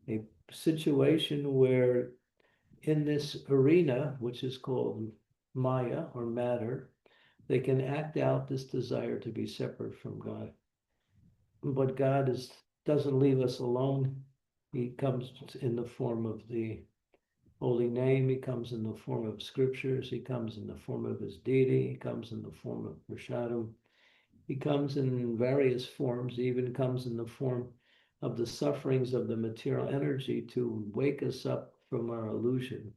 a situation where in this arena, which is called Maya or matter, they can act out this desire to be separate from God. But God doesn't leave us alone. He comes in the form of the holy name. He comes in the form of scriptures. He comes in the form of his deity. He comes in the form of prashadam. He comes in various forms. He even comes in the form of the sufferings of the material energy to wake us up from our illusion.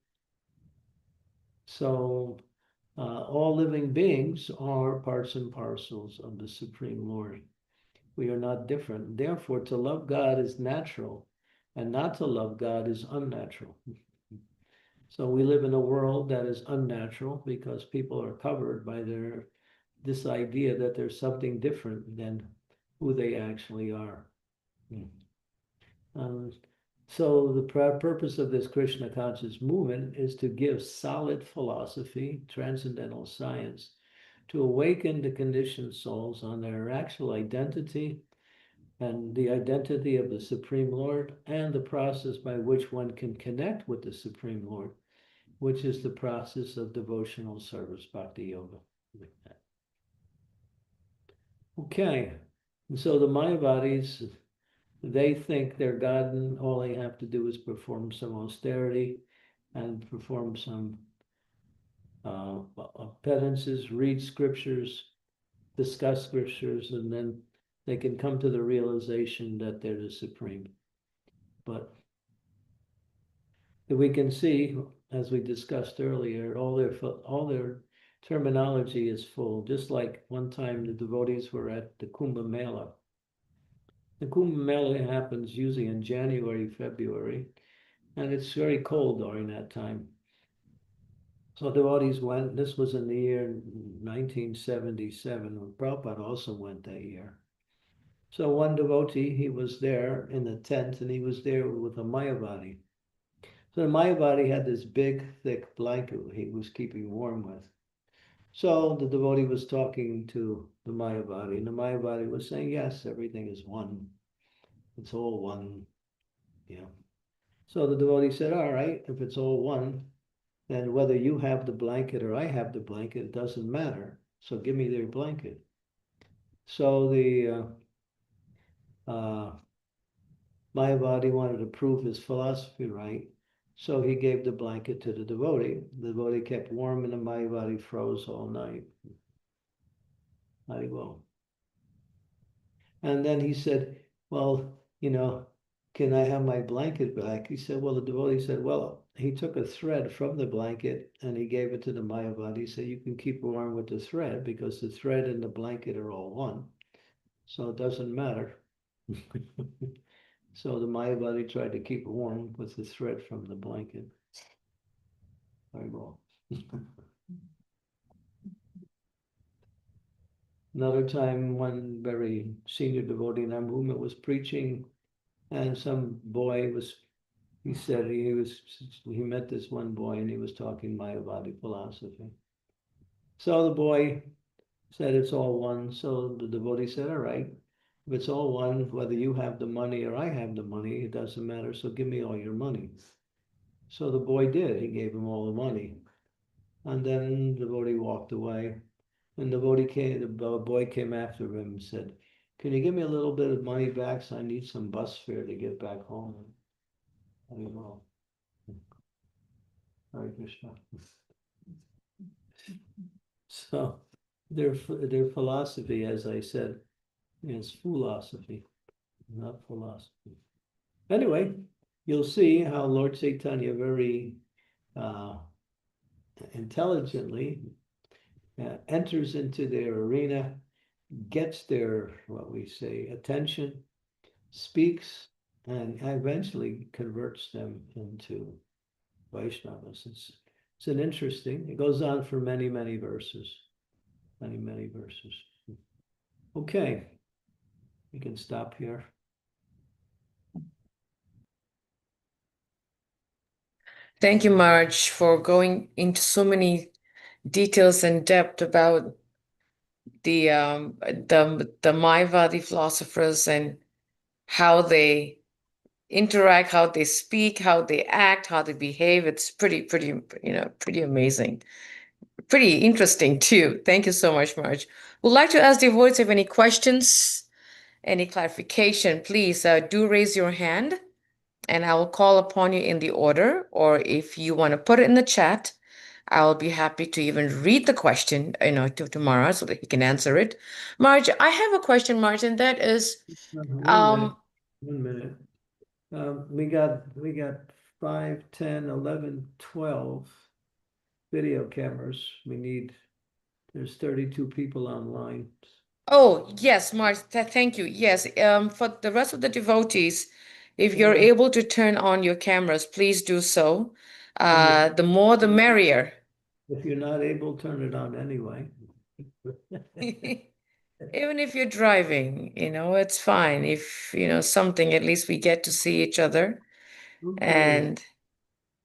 So all living beings are parts and parcels of the Supreme Lord. We are not different. Therefore, to love God is natural, and not to love God is unnatural. So we live in a world that is unnatural because people are covered by this idea that there's something different than who they actually are. So the purpose of this Krishna conscious movement is to give solid philosophy, transcendental science, to awaken the conditioned souls on their actual identity and the identity of the Supreme Lord, and the process by which one can connect with the Supreme Lord, which is the process of devotional service, bhakti yoga. Okay, and so the Mayavadis, they think they're God, and all they have to do is perform some austerity and perform some penances, read scriptures, discuss scriptures, and then they can come to the realization that they're the Supreme. But we can see, as we discussed earlier, all their terminology is full. Just like one time the devotees were at the Kumbh Mela. The Kumbh Mela happens usually in January, February, and it's very cold during that time. So devotees went. This was in the year 1977, when Prabhupada also went that year. So one devotee, he was there in the tent, and he was there with a Mayavadi. So the Mayavadi had this big, thick blanket he was keeping warm with. So the devotee was talking to the Mayavadi, and the Mayavadi was saying, yes, everything is one. It's all one, So the devotee said, all right, if it's all one, then whether you have the blanket or I have the blanket, it doesn't matter. So give me their blanket. So the Mayavadi wanted to prove his philosophy right. So he gave the blanket to the devotee. The devotee kept warm, and the Mayavadi froze all night. Very well. And then he said, well, can I have my blanket back? He said, well, the devotee said, well, he took a thread from the blanket and he gave it to the Mayavadi. He said, you can keep warm with the thread because the thread and the blanket are all one. So it doesn't matter. So the Mayavadi tried to keep warm with the thread from the blanket. Very well. Another time, one very senior devotee in our movement was preaching, and some boy he said he met this one boy and he was talking Mayavadi philosophy. So the boy said it's all one. So the devotee said, all right, if it's all one, whether you have the money or I have the money, it doesn't matter. So give me all your money. So the boy did. He gave him all the money. And then the devotee walked away. And the boy came after him and said, can you give me a little bit of money back? So I need some bus fare to get back home. I don't know. Hare Krishna. So their philosophy, as I said, is philosophy, not philosophy. Anyway, you'll see how Lord Chaitanya very intelligently enters into their arena, gets their, what we say, attention, speaks, and eventually converts them into Vaishnavas. It's an interesting, it goes on for many, many verses. Many, many verses. Okay, we can stop here. Thank you, Marge, for going into so many details and depth about the Mayavadi philosophers and how they interact, how they speak, how they act, how they behave. It's pretty amazing. Pretty interesting too. Thank you so much, Marge. Would like to ask the devotees if any questions, any clarification, please do raise your hand and I will call upon you in the order, or if you want to put it in the chat, I'll be happy to even read the question, to Mara so that he can answer it. Marge, I have a question, Marge, and that is, One minute. We got 5, 10, 11, 12 video cameras. There's 32 people online. oh, yes, Marge, thank you. Yes, for the rest of the devotees, if you're Yeah. able to turn on your cameras, please do so. The more, the merrier. If you're not able, turn it on anyway. Even if you're driving, it's fine. If, something, at least we get to see each other. Okay. And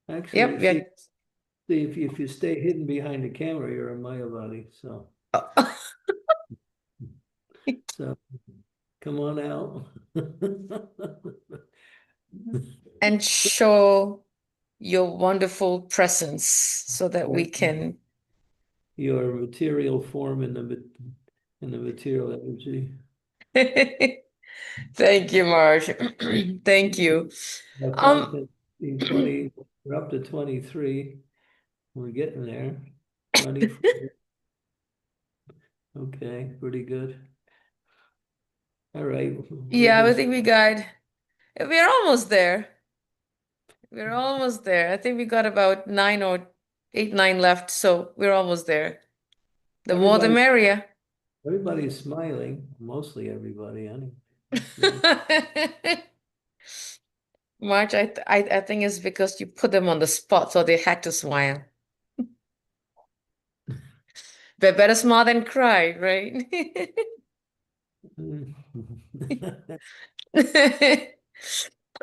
Actually, yep, if you stay hidden behind the camera, you're a Mayavadi. So so come on out. and show your wonderful presence so that we can. Your material form in the material energy. Thank you, Marge. Thank you. In 20, we're up to 23. We're getting there. 24. Okay, pretty good. All right. Yeah, I think we're almost there. We're almost there. I think we got about 9 or 8, 9 left, so we're almost there. The more, the merrier. Everybody's smiling, mostly everybody, anyway. Marge, I think it's because you put them on the spot, so they had to smile. But better smile than cry, right?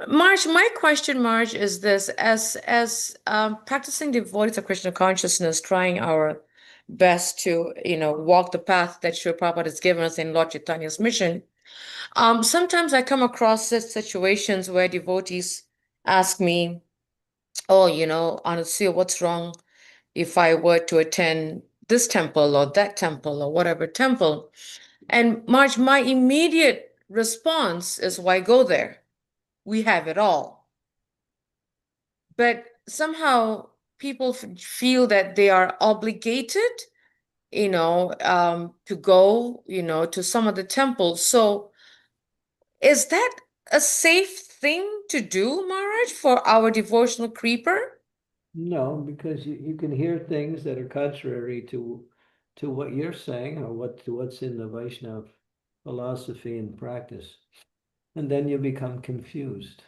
Marge, my question, Marge, is this: as practicing devotees of Krishna consciousness, trying our best to walk the path that Srila Prabhupada has given us in Lord Chaitanya's mission. Sometimes I come across such situations where devotees ask me, "Oh, Anusya, what's wrong if I were to attend this temple or that temple or whatever temple?" And Marge, my immediate response is, "Why go there? We have it all." But somehow people feel that they are obligated, to go, to some of the temples. So Is that a safe thing to do, Maharaj, for our devotional creeper? No, because you can hear things that are contrary to what you're saying or to what's in the Vaishnava philosophy and practice. And then you become confused.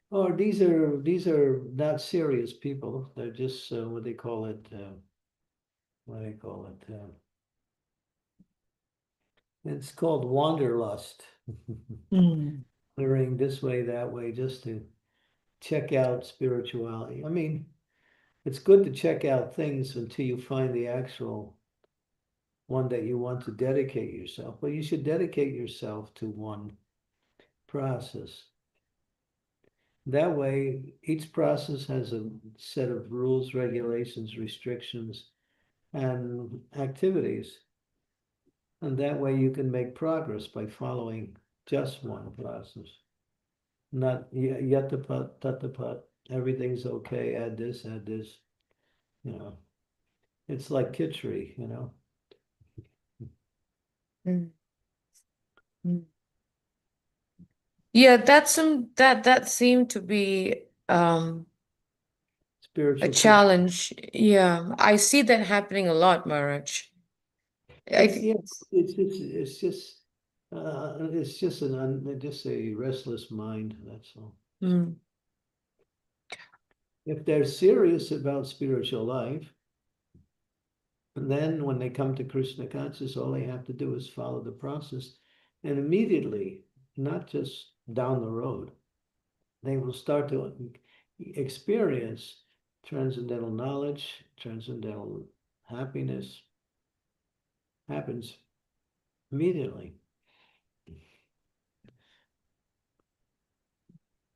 Or these are not serious people. They're just what they call it. It's called wanderlust. Wandering this way, that way, just to check out spirituality. I mean, it's good to check out things until you find the actual one that you want to dedicate yourself. But you should dedicate yourself to one process. That way, each process has a set of rules, regulations, restrictions, and activities. And that way you can make progress by following just one process. Not yatapat, tatapat, everything's okay, add this, you know. It's like kitchery, you know. Mm. Mm. Yeah, that seemed to be a Spiritual kitchery. challenge. Yeah, I see that happening a lot, Maharaj. It's just a restless mind, that's all. Mm. If they're serious about spiritual life, then when they come to Krishna consciousness, all they have to do is follow the process, and immediately, not just down the road, they will start to experience transcendental knowledge, transcendental happiness happens immediately.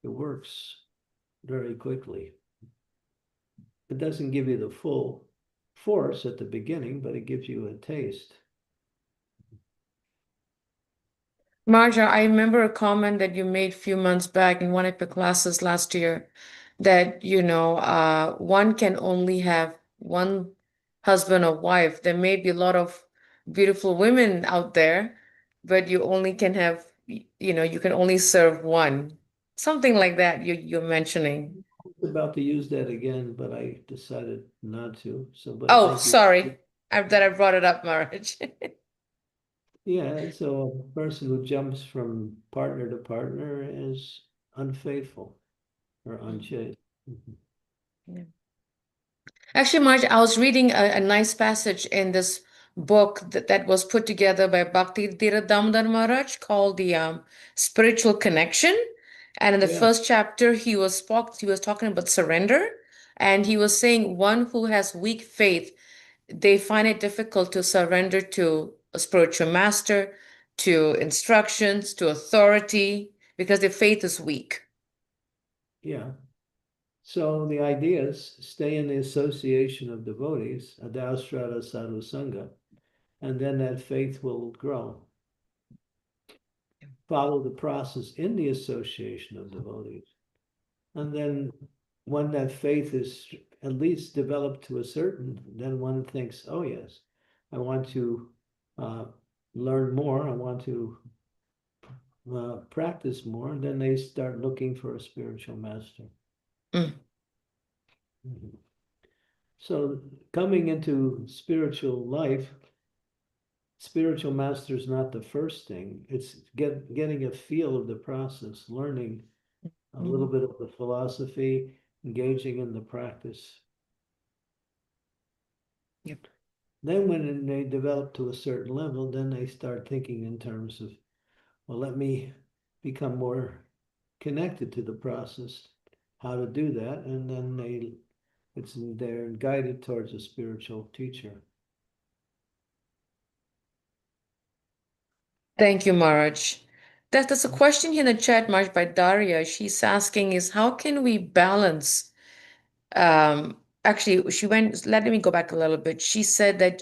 It works very quickly. It doesn't give you the full force at the beginning, but it gives you a taste. Marja, I remember a comment that you made a few months back in one of your classes last year that, one can only have one husband or wife. There may be a lot of beautiful women out there, but you only can have, you can only serve one. Something like that you're mentioning. I was about to use that again, but I decided not to. So, but Oh, thank you. sorry. That I brought it up, Maharaj. Yeah, so a person who jumps from partner to partner is unfaithful or unchaste. Yeah. Actually, Marge, I was reading a nice passage in this book that was put together by Bhakti Damodar Maharaj called the Spiritual Connection. And in the Yeah, first chapter, he was talking about surrender, and he was saying one who has weak faith, they find it difficult to surrender to a spiritual master, to instructions, to authority, because their faith is weak. yeah. So the idea is stay in the association of devotees, Adaustrada Sadhu Sangha, and then that faith will grow. Follow the process in the association of devotees. And then when that faith is at least developed to a certain, then one thinks, oh yes, I want to learn more, I want to practice more, and then they start looking for a spiritual master. Mm. Mhm. So coming into spiritual life, spiritual master is not the first thing. It's getting a feel of the process, learning a little bit of the philosophy, engaging in the practice. Yep. Then when they develop to a certain level, then they start thinking in terms of, well, let me become more connected to the process, how to do that, and then they're guided towards a spiritual teacher. Thank you, Maraj. There's a question here in the chat, Marj, by Daria. She's asking is how can we balance actually let me go back a little bit. She said that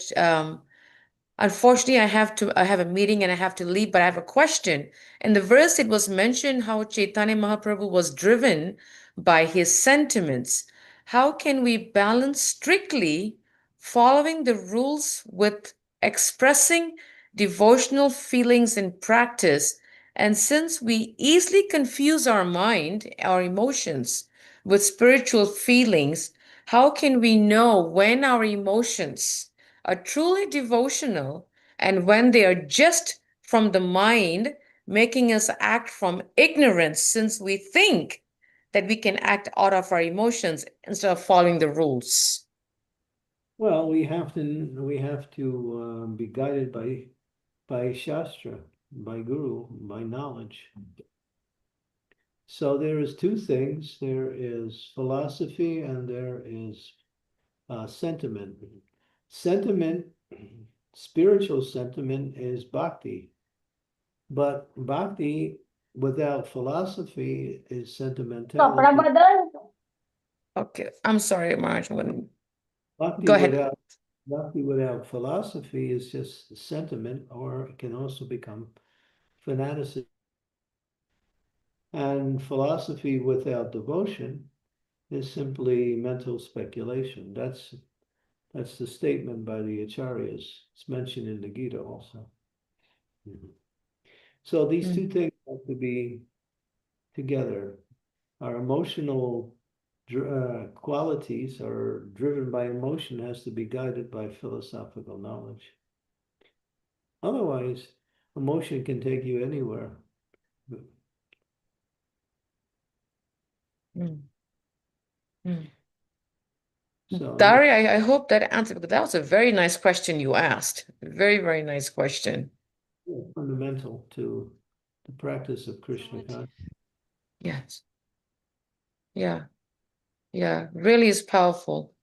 unfortunately I have a meeting and I have to leave, but I have a question. In the verse it was mentioned how Chaitanya Mahaprabhu was driven by his sentiments. How can we balance strictly following the rules with expressing devotional feelings in practice. And since we easily confuse our mind, our emotions, with spiritual feelings, how can we know when our emotions are truly devotional and when they are just from the mind, making us act from ignorance, since we think that we can act out of our emotions instead of following the rules? Well, we have to be guided by Shastra, by Guru, by knowledge. So there is two things. There is philosophy and there is sentiment. Sentiment, spiritual sentiment is bhakti. But bhakti without philosophy is sentimentality. Okay, I'm sorry, Marge. Bhakti Go ahead. without philosophy is just sentiment, or it can also become fanaticism. And philosophy without devotion is simply mental speculation. That's the statement by the acharyas. It's mentioned in the Gita also. So these two things have to be together. Our emotional qualities are driven by emotion, has to be guided by philosophical knowledge. Otherwise, emotion can take you anywhere. Mm. Mm. So Daria, I hope that answered, because that was a very nice question you asked. Very, very nice question. fundamental to the practice of Krishna consciousness. Yes. Yeah. Yeah. Really is powerful.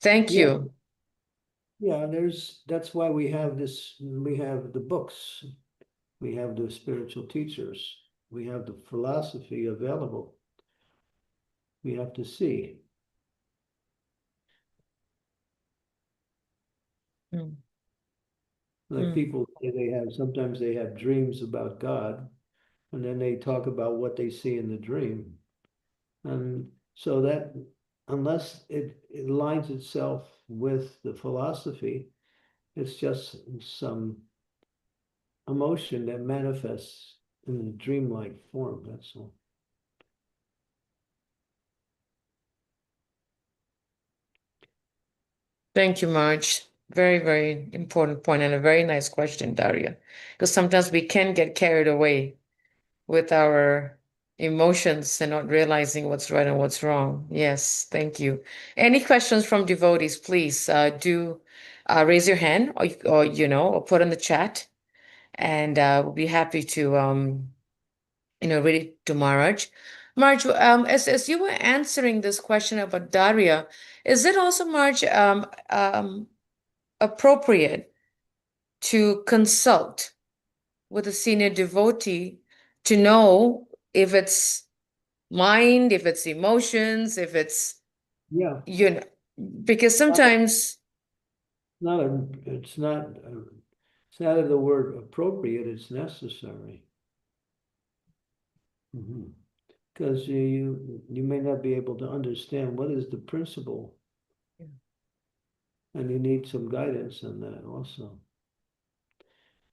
Thank Yeah. you. Yeah, that's why we have the books, we have the spiritual teachers, we have the philosophy available. We have to see. Mm. Like people say sometimes they have dreams about God, and then they talk about what they see in the dream. And so that unless it aligns itself with the philosophy, it's just some emotion that manifests in a dreamlike form, that's all. Thank you, Marge. Very, very important point and a very nice question, Daria. Because sometimes we can get carried away with our emotions and not realizing what's right and what's wrong. Yes, thank you. Any questions from devotees, please do raise your hand or put in the chat, and we'll be happy to read it to Maharaj. Marge, as you were answering this question about Daria, is it also, Marge, appropriate to consult with a senior devotee to know if it's mind, if it's emotions, if it's, Yeah, because sometimes, it's not the word appropriate, it's necessary. Because you may not be able to understand what is the principle. Yeah. And you need some guidance on that also.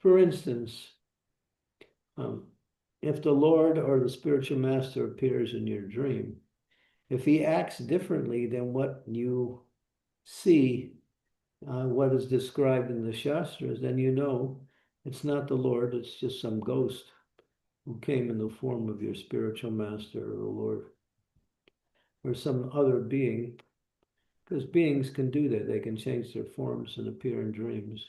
For instance, if the Lord or the spiritual master appears in your dream, if he acts differently than what you see, what is described in the Shastras, then you know it's not the Lord, it's just some ghost who came in the form of your spiritual master or the Lord or some other being, because beings can do that. They can change their forms and appear in dreams.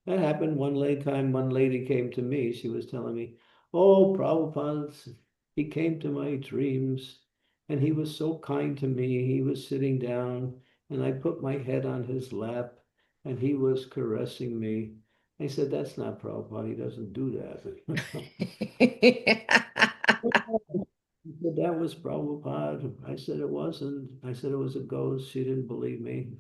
That happened one time. One lady came to me. She was telling me, "Oh, Prabhupada, he came to my dreams and he was so kind to me. He was sitting down and I put my head on his lap and he was caressing me." I said, "That's not Prabhupada. He doesn't do that." He said, "That was Prabhupada." I said, "It wasn't." I said, "It was a ghost." She didn't believe me.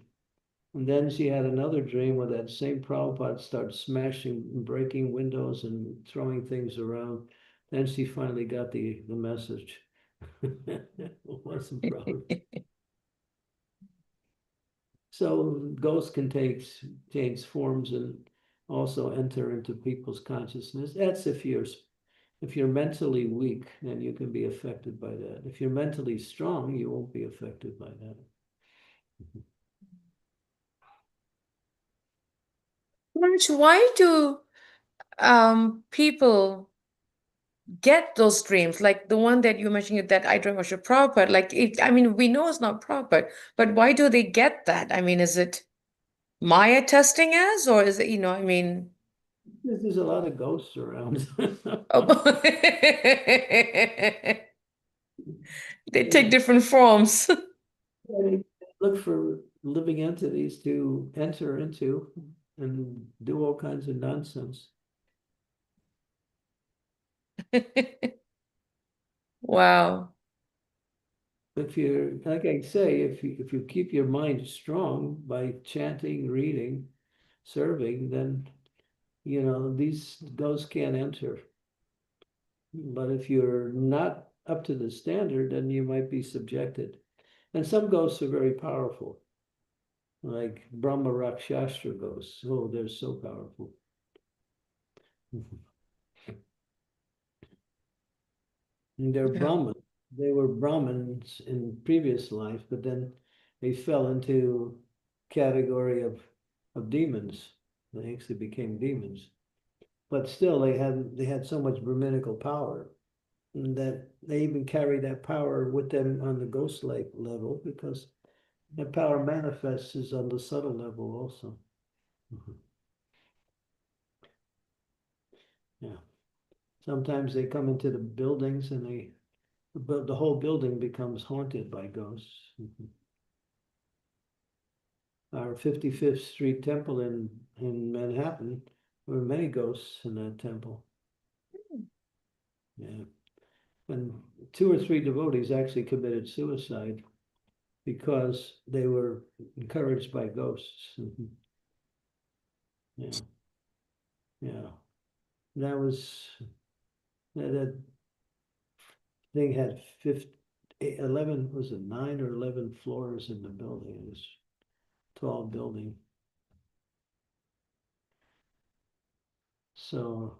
And then she had another dream where that same Prabhupada started smashing and breaking windows and throwing things around. Then she finally got the message. It wasn't Prabhupada. So ghosts can change forms, and also enter into people's consciousness. That's if you're mentally weak, then you can be affected by that. If you're mentally strong, you won't be affected by that. Maharaj, why do people get those dreams, like the one that you mentioned that I dream of Srila Prabhupada? Like, I mean, we know it's not Prabhupada, but why do they get that? I mean, is it Maya testing us, or is it, I mean, There's a lot of ghosts around. oh, they take different forms. They look for living entities to enter into and do all kinds of nonsense. Wow. If you're, like I say, if you keep your mind strong by chanting, reading, serving, then these ghosts can't enter. But if you're not up to the standard, then you might be subjected. And some ghosts are very powerful, like Brahma Rakshastra ghosts. Oh, they're so powerful. And they're Yeah. Brahmins. They were Brahmins in previous life, but then they fell into category of demons. They actually became demons. But still they had so much Brahminical power that they even carry that power with them on the ghost-like level, because that power manifests is on the subtle level also. Yeah. Sometimes they come into the buildings and the whole building becomes haunted by ghosts. Our 55th Street Temple in Manhattan, there were many ghosts in that temple. Yeah. And 2 or 3 devotees actually committed suicide because they were encouraged by ghosts. Yeah. Yeah. That thing had 11, was it 9 or 11 floors in the building? It was a tall building. So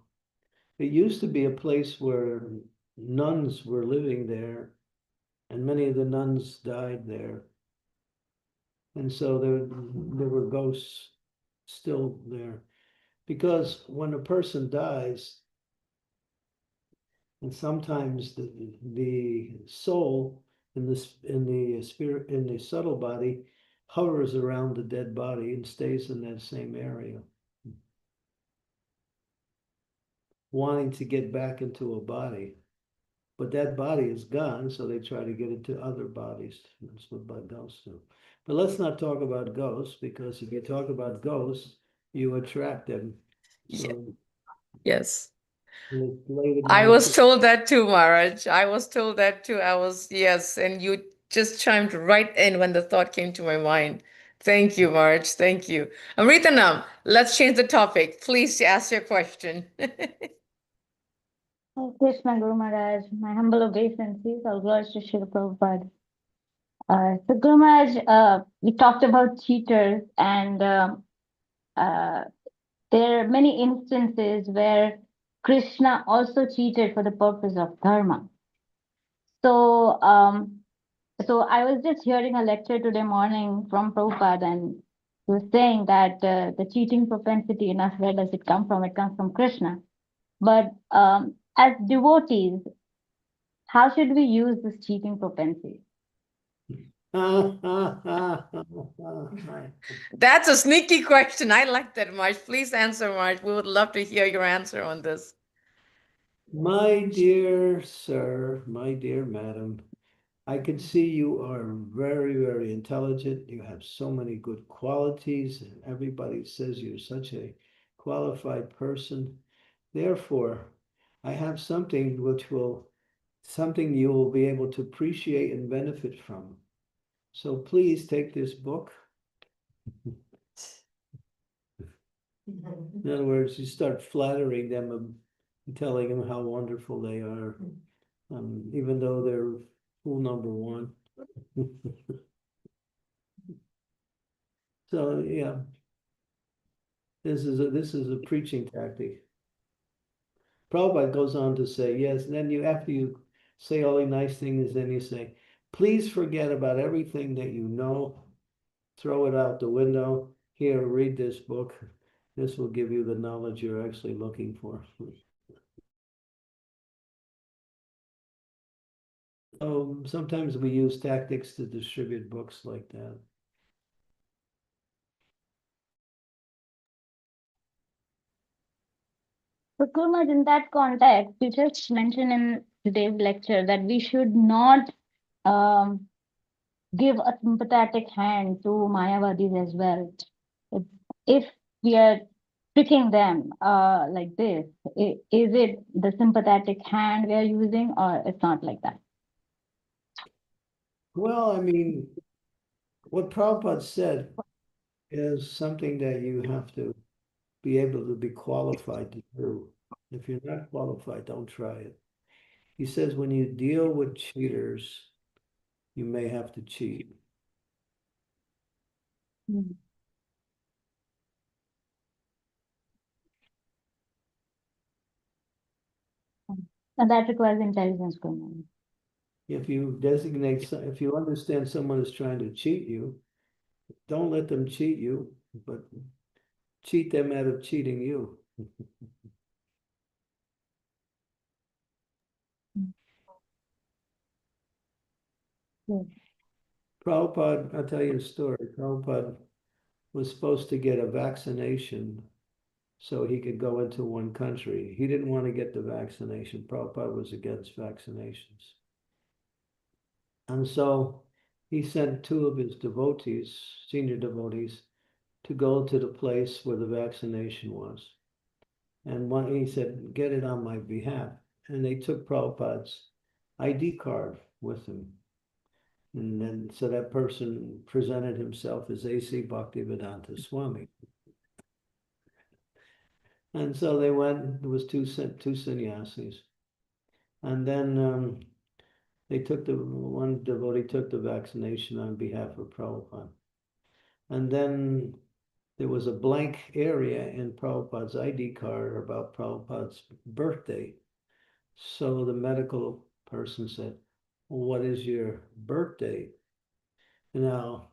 it used to be a place where nuns were living there, and many of the nuns died there. And so there were ghosts still there. Because when a person dies, and sometimes the soul in the spirit, in the subtle body, hovers around the dead body and stays in that same area, wanting to get back into a body. But that body is gone, so they try to get into other bodies. That's what ghosts do. But let's not talk about ghosts, because if you talk about ghosts, you attract them. So Yes. late at I night, was told that too, Maharaj. I was told that too. Yes, and you just chimed right in when the thought came to my mind. Thank you, Maharaj. Thank you. Amritanam, let's change the topic. Please ask your question. Hare Krishna Guru Maharaj, my humble obeisances, all glories to Srila Prabhupada. So Guru Maharaj, we talked about cheaters, and there are many instances where Krishna also cheated for the purpose of dharma. So, so I was just hearing a lecture today morning from Prabhupada, and he was saying that the cheating propensity in us, where does it come from? It comes from Krishna. But as devotees, how should we use this cheating propensity? That's a sneaky question. I like that, Maharaj. Please answer, Maharaj. We would love to hear your answer on this. My dear sir, my dear madam, I can see you are very, very intelligent. You have so many good qualities, and everybody says you're such a qualified person. Therefore, I have something something you will be able to appreciate and benefit from. So please take this book. In other words, you start flattering them and telling them how wonderful they are, even though they're fool number one. So yeah, This is a preaching tactic. Prabhupada goes on to say, yes, and then after you say all the nice things, then you say, please forget about everything that you know, throw it out the window. Here, read this book. This will give you the knowledge you're actually looking for. Sometimes we use tactics to distribute books like that. So, Gurmaj, in that context, you just mentioned in today's lecture that we should not give a sympathetic hand to Mayavadis as well. If we are tricking them like this, is it the sympathetic hand we are using, or it's not like that? Well, I mean, what Prabhupada said is something that you have to be able to be qualified to do. If you're not qualified, don't try it. He says when you deal with cheaters, you may have to cheat. Mm. And that requires intelligence, Gurmaj. If you if you understand someone is trying to cheat you, don't let them cheat you, but cheat them out of cheating you. Yes. Prabhupada, I'll tell you a story. Prabhupada was supposed to get a vaccination so he could go into one country. He didn't want to get the vaccination. Prabhupada was against vaccinations. And so he sent two of his devotees, senior devotees, to go to the place where the vaccination was. And one, he said, get it on my behalf. And they took Prabhupada's ID card with him. And then, so that person presented himself as A.C. Bhaktivedanta Swami. And so they went, there was two sannyasis. And then they took one devotee took the vaccination on behalf of Prabhupada. And then there was a blank area in Prabhupada's ID card about Prabhupada's birthday. So the medical person said, what is your birthday? Now,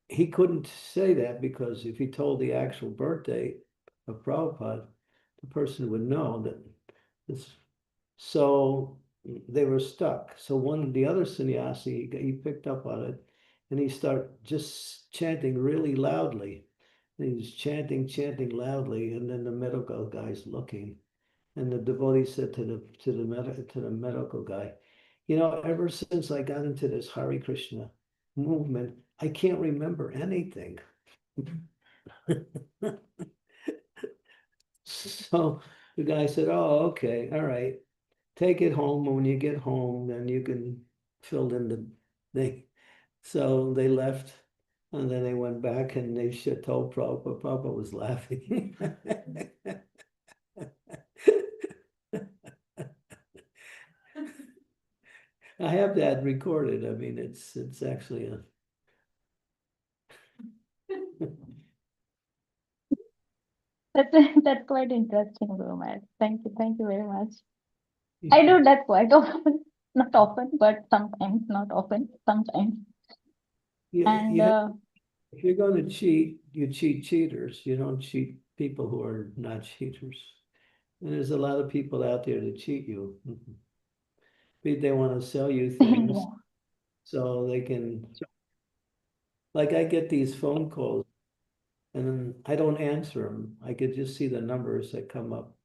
he couldn't say that because if he told the actual birthday of Prabhupada, the person would know that this. So they were stuck. So the other sannyasi, he picked up on it and he started just chanting really loudly. And he was chanting loudly, and then the medical guy's looking. And the devotee said to the medical guy, you know, ever since I got into this Hare Krishna movement, I can't remember anything. So the guy said, oh, okay, all right. Take it home. And when you get home, then you can fill in the thing. So they left, and then they went back and they told Prabhupada. Prabhupada was laughing. I have that recorded. I mean, it's actually a. That's quite interesting, Gurmaj. Thank you very much. I do that quite often, not often, but sometimes, not often, sometimes. And If you're going to cheat, you cheat cheaters. You don't cheat people who are not cheaters. And there's a lot of people out there that cheat you. They want to sell you things yeah. so they can. Like I get these phone calls, and then I don't answer them. I could just see the numbers that come up,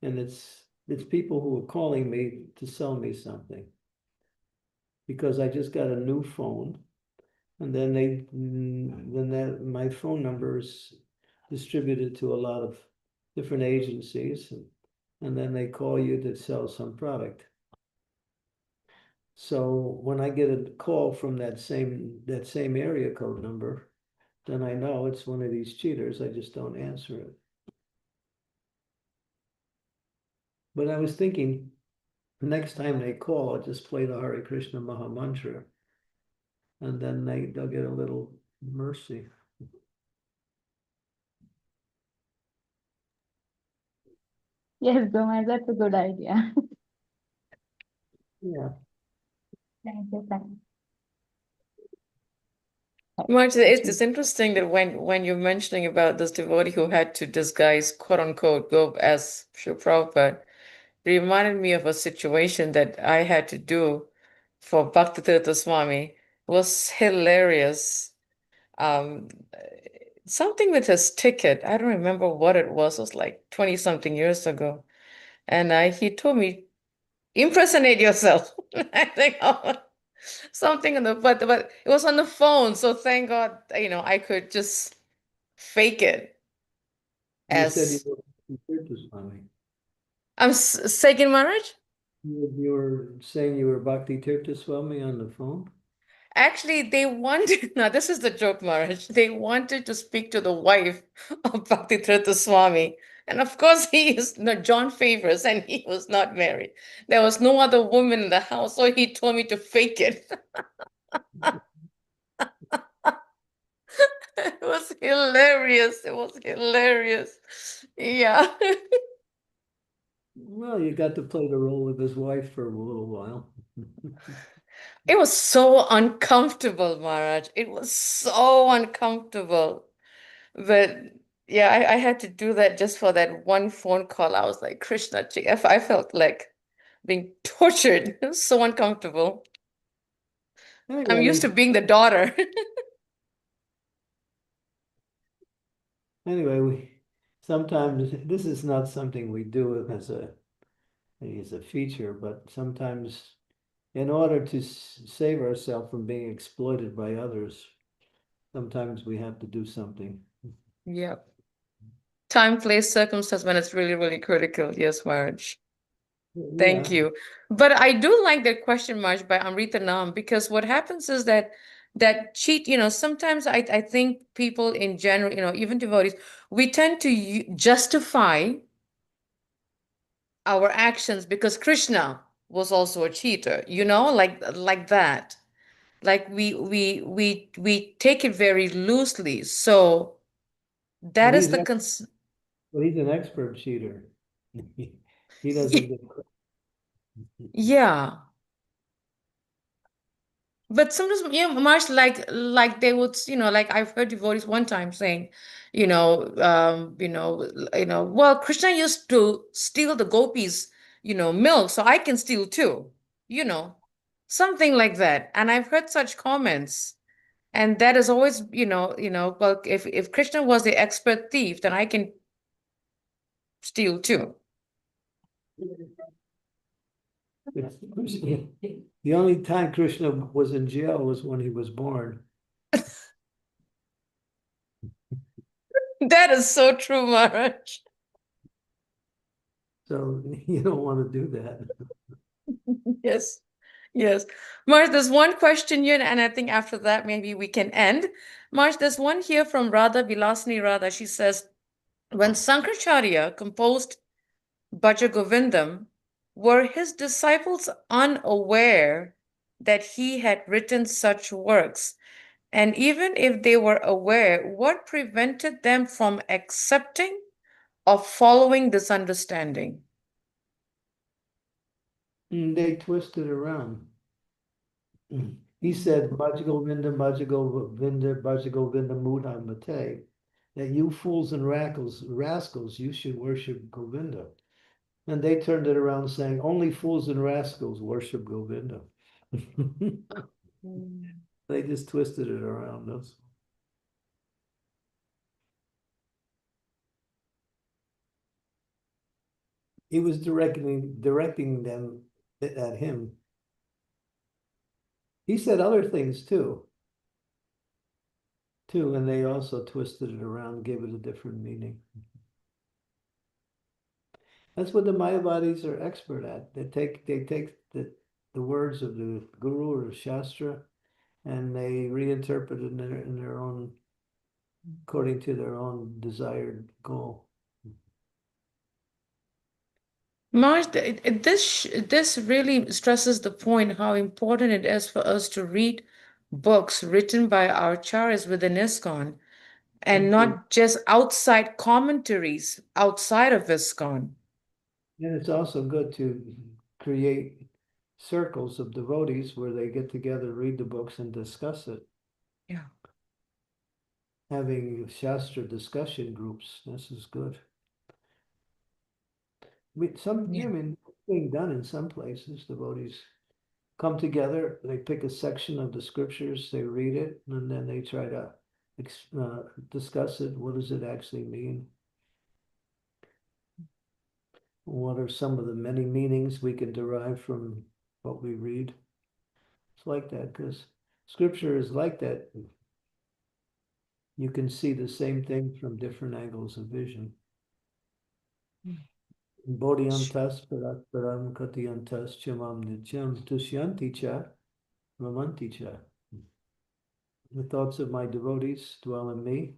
and it's people who are calling me to sell me something because I just got a new phone, and then my phone number is distributed to a lot of different agencies, and then they call you to sell some product. So when I get a call from that same area code number, then I know it's one of these cheaters. I just don't answer it. But I was thinking, next time they call, I'll just play the Hare Krishna Maha Mantra, and then they'll get a little mercy. Yes, Gomez, that's a good idea. Yeah. Thank you. Thank you. Much, it's interesting that when you're mentioning about this devotee who had to disguise, quote unquote, go as Srila Prabhupada, it reminded me of a situation that I had to do for Bhaktitirtha Swami. It was hilarious. Um, Something with his ticket. I don't remember what it was. It was like 20 something years ago. And he told me, impersonate yourself. I think, oh, something on the, but it was on the phone. So thank God, I could just fake it You said you as were Bhakti Swami. I'm Second Maharaj. You were saying you were Bhakti Tirtha Swami on the phone? Actually, they wanted, now this is the joke, Maharaj. They wanted to speak to the wife of Bhaktitirtha Swami. And of course, he is no John Favors and he was not married. There was no other woman in the house, so he told me to fake it. It was hilarious. It was hilarious. Yeah. Well, you got to play the role of his wife for a little while. It was so uncomfortable, Maharaj. It was so uncomfortable. But yeah, I had to do that just for that one phone call. I was like, Krishna, I felt like being tortured. It was so uncomfortable. I'm used to being the daughter. Anyway, we sometimes this is not something we do as a feature, but sometimes in order to save ourselves from being exploited by others, sometimes we have to do something. Yep. Time, place, circumstance when it's really, really critical. Yes, Maharaj. Thank Yeah. you. But I do like that question, Marge, by Amrita Nam, because what happens is that cheat, sometimes I think people in general, even devotees, we tend to justify our actions because Krishna was also a cheater, like that. Like we take it very loosely. So that Well, is the cons he's an expert cheater. He doesn't get yeah. But sometimes, Marsh, like they would, like I've heard devotees one time saying, well, Krishna used to steal the gopis, milk, so I can steal too, you know, something like that. And I've heard such comments, and that is always, well, if Krishna was the expert thief, then I can steal too. The only time Krishna was in jail was when he was born. That is so true, Maharaj. So you don't want to do that. Yes. Yes. Marsh, there's one question here, and I think after that, maybe we can end. Marsh, there's one here from Radha Vilasini Radha. She says, when Sankaracharya composed Bhaja Govindam, were his disciples unaware that he had written such works? And even if they were aware, what prevented them from accepting or following this understanding? They twisted around. He said, Bhaja Govinda, Bhaja Govinda, Bhaja Govinda Mudha Mate, that you fools and rascals, you should worship Govinda. And they turned it around saying, only fools and rascals worship Govinda. They just twisted it around us. He was directing them at him. He said other things too, and they also twisted it around, gave it a different meaning. That's what the Mayavadis are expert at. They take the words of the Guru or the Shastra, and they reinterpret it in their own, according to their own desired goal. Marge, this really stresses the point how important it is for us to read books written by our acharyas within ISKCON and not just outside commentaries outside of ISKCON. And it's also good to create circles of devotees where they get together, read the books, and discuss it. Yeah. Having Shastra discussion groups, this is good. Yeah. I mean, being done in some places, devotees come together, they pick a section of the scriptures, they read it, and then they try to discuss it. What does it actually mean? What are some of the many meanings we can derive from what we read? It's like that because scripture is like that. You can see the same thing from different angles of vision. Bodhyantas param katyantas chamam nityam tushyanti cha ramanti cha. The thoughts of my devotees dwell in me.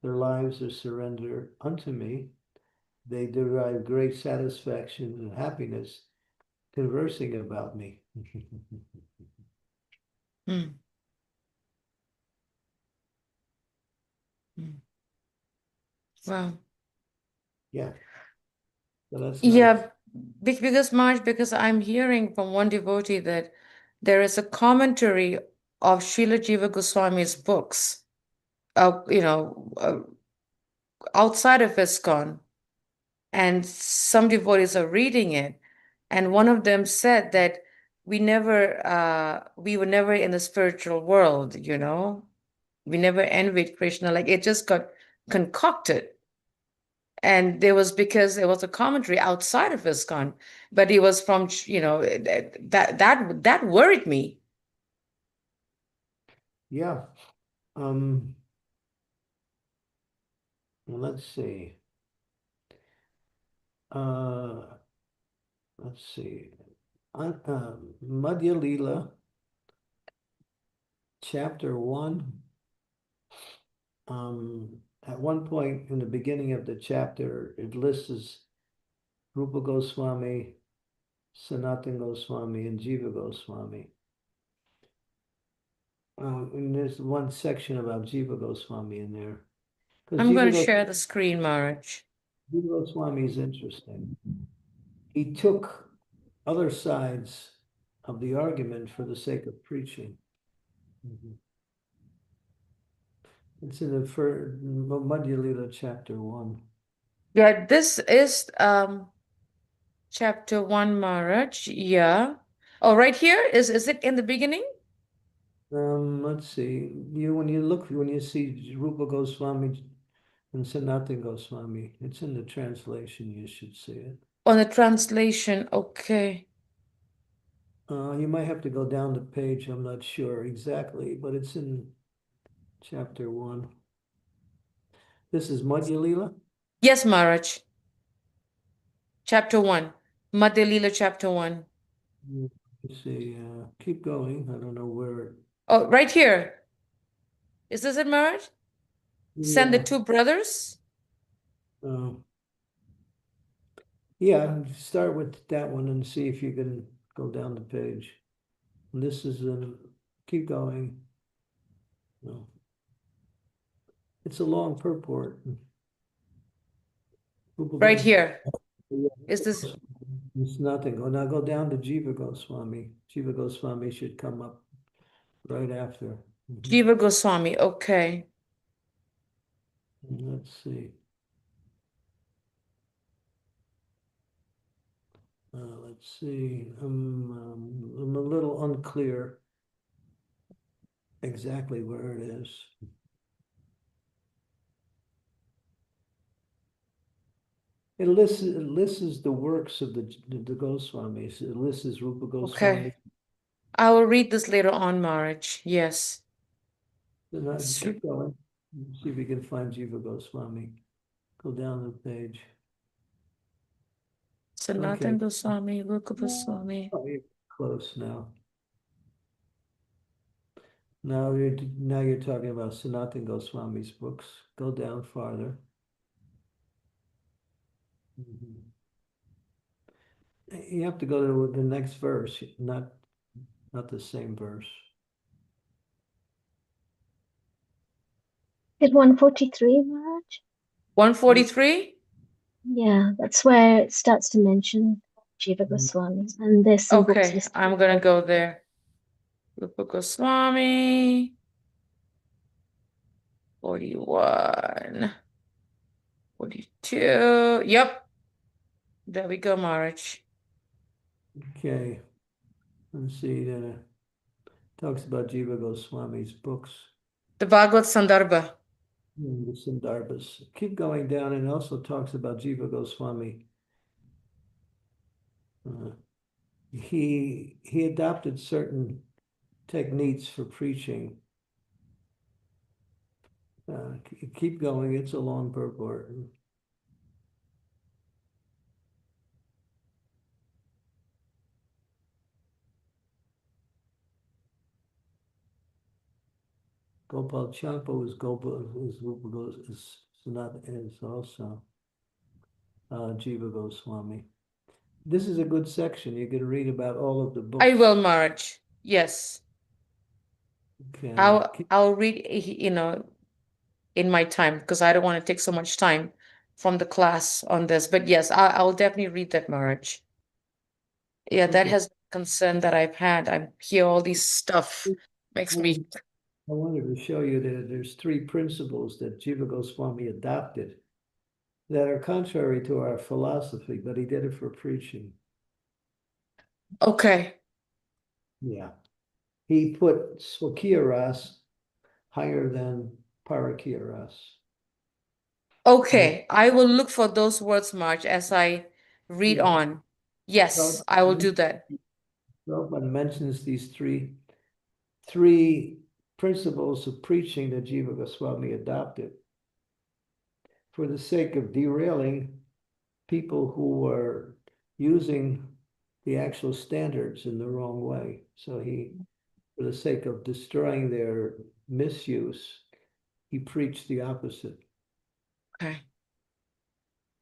Their lives are surrendered unto me. They derive great satisfaction and happiness conversing about me. Mm. Mm. Wow. Yeah. So that's nice. Yeah, because Marge, because I'm hearing from one devotee that there is a commentary of Srila Jiva Goswami's books, outside of ISKCON, and some devotees are reading it, and one of them said that we were never in the spiritual world, we never envied Krishna, like it just got concocted. And because there was a commentary outside of ISKCON, but it was from, that worried me. Yeah. Let's see. Let's see. Madhya Lila, chapter 1. At one point in the beginning of the chapter, it lists Rupa Goswami, Sanatana Goswami, and Jiva Goswami. And there's one section about Jiva Goswami in there. I'm going to share the screen, Maharaj. Jiva Goswami is interesting. He took other sides of the argument for the sake of preaching. It's in the Madhya Lila chapter 1. Yeah, this is chapter 1, Maharaj. Yeah. Oh, right here? Is it in the beginning? Let's see. When you see Rupa Goswami and Sanatana Goswami, it's in the translation. You should see it. On the translation, okay. You might have to go down the page. I'm not sure exactly, but it's in chapter 1. This is Madhya Lila? Yes, Maharaj. Chapter 1. Madhya Lila, chapter 1. Let's see. Keep going. I don't know where. Oh, right here. Is this it, Maharaj? Send the Yeah. two brothers? Yeah, start with that one and see if you can go down the page. And this is keep going. No. It's a long purport. Right here. Is this? It's nothing. Oh, now go down to Jiva Goswami. Jiva Goswami should come up right after. Jiva Goswami, okay. Let's see. Let's see. I'm a little unclear exactly where it is. It lists the works of the Goswamis. It lists Rupa Goswami. Okay. I will read this later on, Maharaj. Yes. Keep going. See if we can find Jiva Goswami. Go down the page. Sanatana Goswami, Rupa Goswami. Oh, you're close now. Now you're talking about Sanatana Goswami's books. Go down farther. You have to go to the next verse, not the same verse. Is 143, Maharaj? 143? Yeah, that's where it starts to mention Jiva Goswami, and there's some books Okay, listed. I'm gonna go there. Rupa Goswami, 41, 42. Yep, there we go, March. Okay. Let's see, talks about Jiva Goswami's books. The Bhagavad Sandarbha. The Sandarbhas. Keep going down, and also talks about Jiva Goswami. He adopted certain techniques for preaching. Keep going, it's a long purport. Gopal Champa is also Jiva Goswami. This is a good section. You can read about all of the books. I will, March. Yes. Okay. I'll read, in my time, because I don't want to take so much time from the class on this. But yes, I'll definitely read that, March. Yeah, that Okay. has been a concern that I've had. I hear all these stuff, makes me. I wanted to show you that there's 3 principles that Jiva Goswami adopted that are contrary to our philosophy, but he did it for preaching. Okay. Yeah. He put Swakiya Ras higher than Parakiya Ras. Okay, I will look for those words, March, as I read Yeah. on. Yes, I will do that. Prabhupada mentions these three principles of preaching that Jiva Goswami adopted for the sake of derailing people who were using the actual standards in the wrong way. So for the sake of destroying their misuse, he preached the opposite. Okay.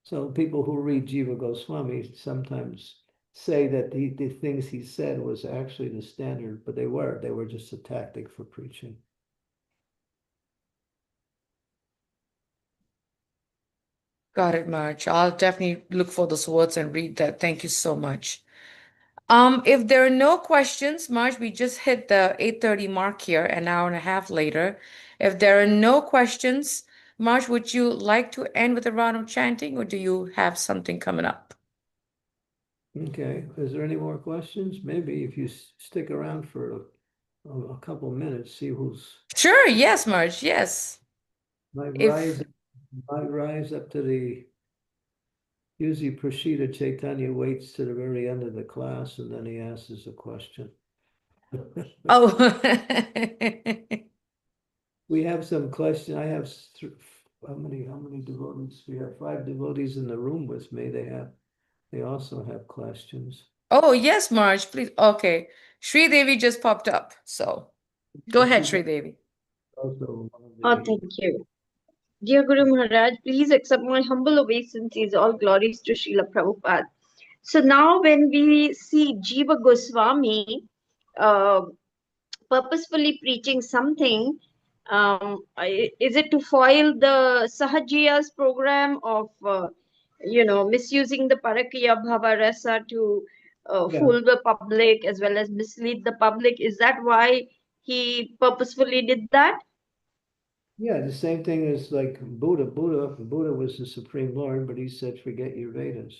So people who read Jiva Goswami sometimes say that the things he said was actually the standard, but they were just a tactic for preaching. Got it, March. I'll definitely look for those words and read that. Thank you so much. If there are no questions, March, we just hit the 8:30 mark here, an hour and a half later. If there are no questions, March, would you like to end with a round of chanting, or do you have something coming up? Okay, is there any more questions? Maybe if you stick around for a couple minutes, see who's Sure, yes, March, yes. might If rise up to the. Usually Prashida Chaitanya waits to the very end of the class and then he asks a question. oh, We have some question. I have how many devotees? We have 5 devotees in the room with me. They also have questions. oh yes, March, please. Okay, Sri Devi just popped up, so go ahead, She's Sri Devi. also one of Oh, the thank you. Dear Guru Maharaj, please accept my humble obeisances. All glories to Srila Prabhupada. So now when we see Jiva Goswami purposefully preaching something, is it to foil the Sahajiya's program of, misusing the Parakya Bhava Rasa to Yeah. fool the public as well as mislead the public? Is that why he purposefully did that? Yeah, the same thing as like Buddha. Buddha was the Supreme Lord, but he said, forget your Vedas,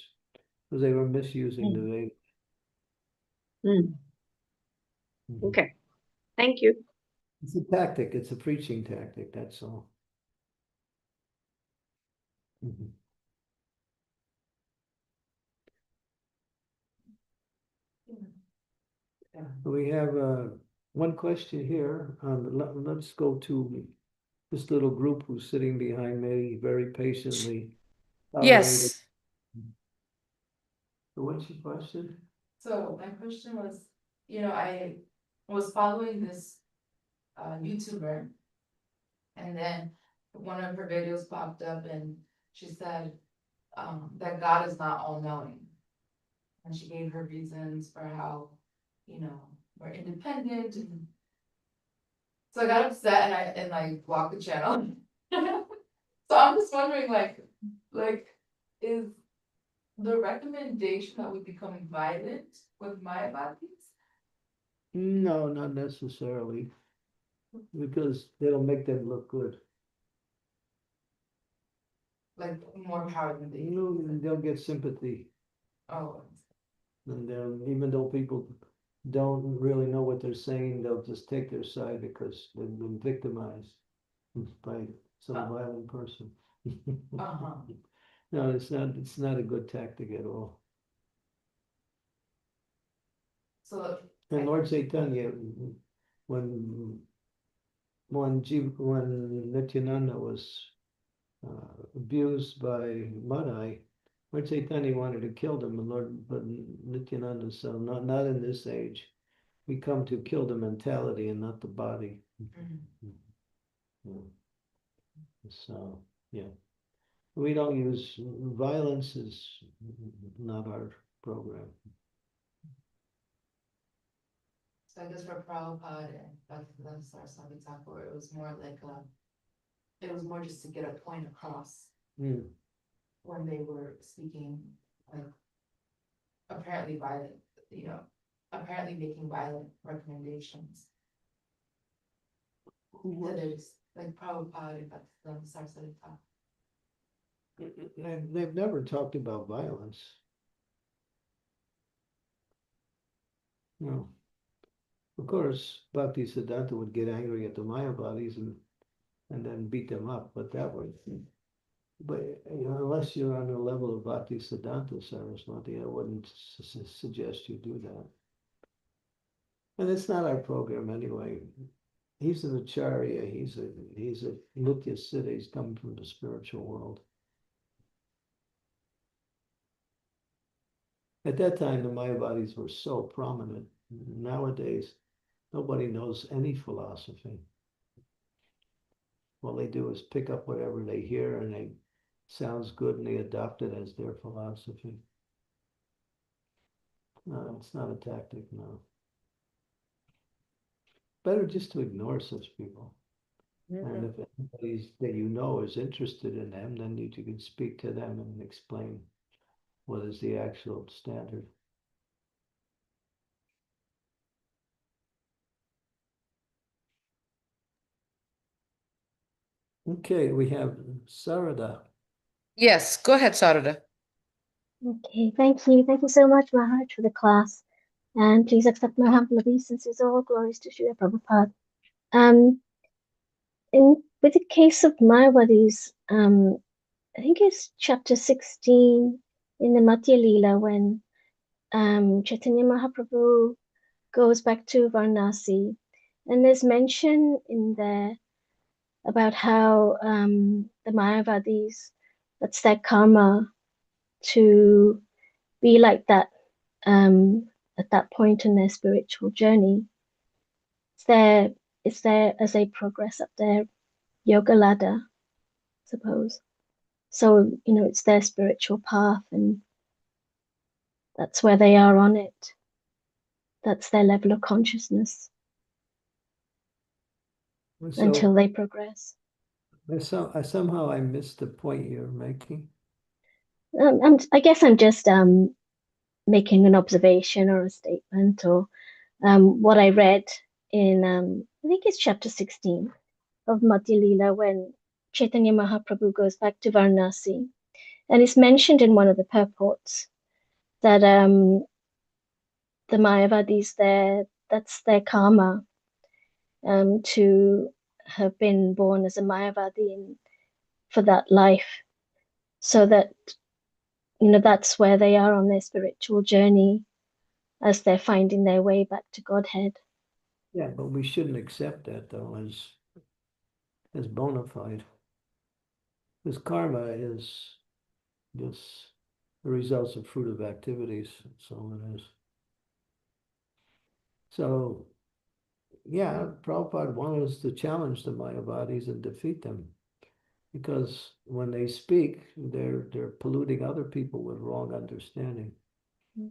because they were misusing the Vedas. Mhm. Okay, thank you. It's a tactic, it's a preaching tactic, that's all. Mhm. We have one question here. Let's go to this little group who's sitting behind me very patiently. Tolerated. Yes. So what's your question? So my question was, I was following this YouTuber, and then one of her videos popped up and she said that God is not all-knowing. And she gave her reasons for how, we're independent, and so I got upset and I blocked the channel. So I'm just wondering, like is the recommendation that we become violent with Mayavadis? No, not necessarily, because they'll make them look good. Like more power than they You know, they'll get sympathy, Oh, and even though people don't really know what they're saying, they'll just take their side because they've been victimized by some violent person. uh-huh. No, it's not a good tactic at all. So And Lord Chaitanya, when when Nityananda was abused by Madai, Lord Chaitanya wanted to kill them, but Nityananda said, not in this age. We come to kill the mentality and not the body. Yeah. So yeah, we don't use violence is not our program. So I guess for Prabhupada and Bhaktivedanta Saraswati Thakur, it was more like it was more just to get a point across Mm. when they were speaking, like apparently violent, apparently making violent recommendations. That is like Prabhupada and Bhaktivedanta Saraswati Thakur. They've never talked about violence. No. Of course, Bhakti Siddhanta would get angry at the Mayavadis and then beat them up, but unless you're on the level of Bhakti Siddhanta Saraswati, I wouldn't suggest you do that. And it's not our program anyway. He's an acharya. He's a Nitya Siddha. He's come from the spiritual world. At that time, the Mayavadis were so prominent. Nowadays, nobody knows any philosophy. All they do is pick up whatever they hear and it sounds good and they adopt it as their philosophy. No, it's not a tactic, no. Better just to ignore such people. And if anybody that you know is interested in them, then you can speak to them and explain what is the actual standard. Okay, we have Sarada. Yes, go ahead, Sarada. Okay, thank you. Thank you so much, Maharaj, for the class. And please accept my humble obeisances. All glories to Srila Prabhupada. With the case of Mayavadis, I think it's chapter 16 in the Matya Lila when Chaitanya Mahaprabhu goes back to Varanasi. And there's mention in there about how the Mayavadis, that's their karma to be like that at that point in their spiritual journey. It's there as they progress up their yoga ladder, I suppose. So, it's their spiritual path and that's where they are on it. That's their level of consciousness until they progress. Somehow I missed the point you're making. I guess I'm just making an observation or a statement or what I read in, I think it's chapter 16 of Madhya Lila when Chaitanya Mahaprabhu goes back to Varanasi. And it's mentioned in one of the purports that the Mayavadis that's their karma to have been born as a Mayavadi for that life. So that, that's where they are on their spiritual journey as they're finding their way back to Godhead. Yeah, but we shouldn't accept that though as bona fide. Because karma is just the results of fruit of activities. That's all it is. So, yeah, Prabhupada wanted us to challenge the Mayavadis and defeat them. Because when they speak, they're polluting other people with wrong understanding. Yeah.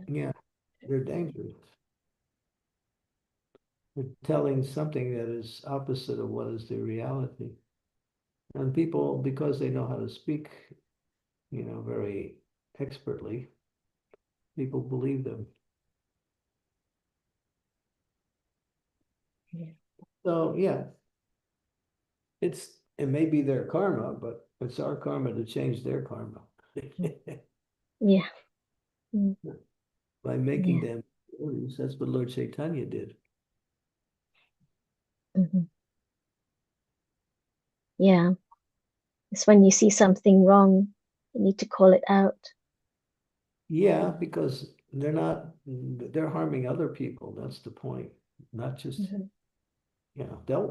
Yeah, they're dangerous. They're telling something that is opposite of what is the reality. And people, because they know how to speak, very expertly, people believe them. Yeah. So yeah, it may be their karma, but it's our karma to change their karma. Yeah. Mm. By making Yeah. them devotees. That's what Lord Chaitanya did. Mhm. Yeah. It's when you see something wrong, you need to call it out. Yeah, because they're harming other people. That's the point. Not just, Mhm.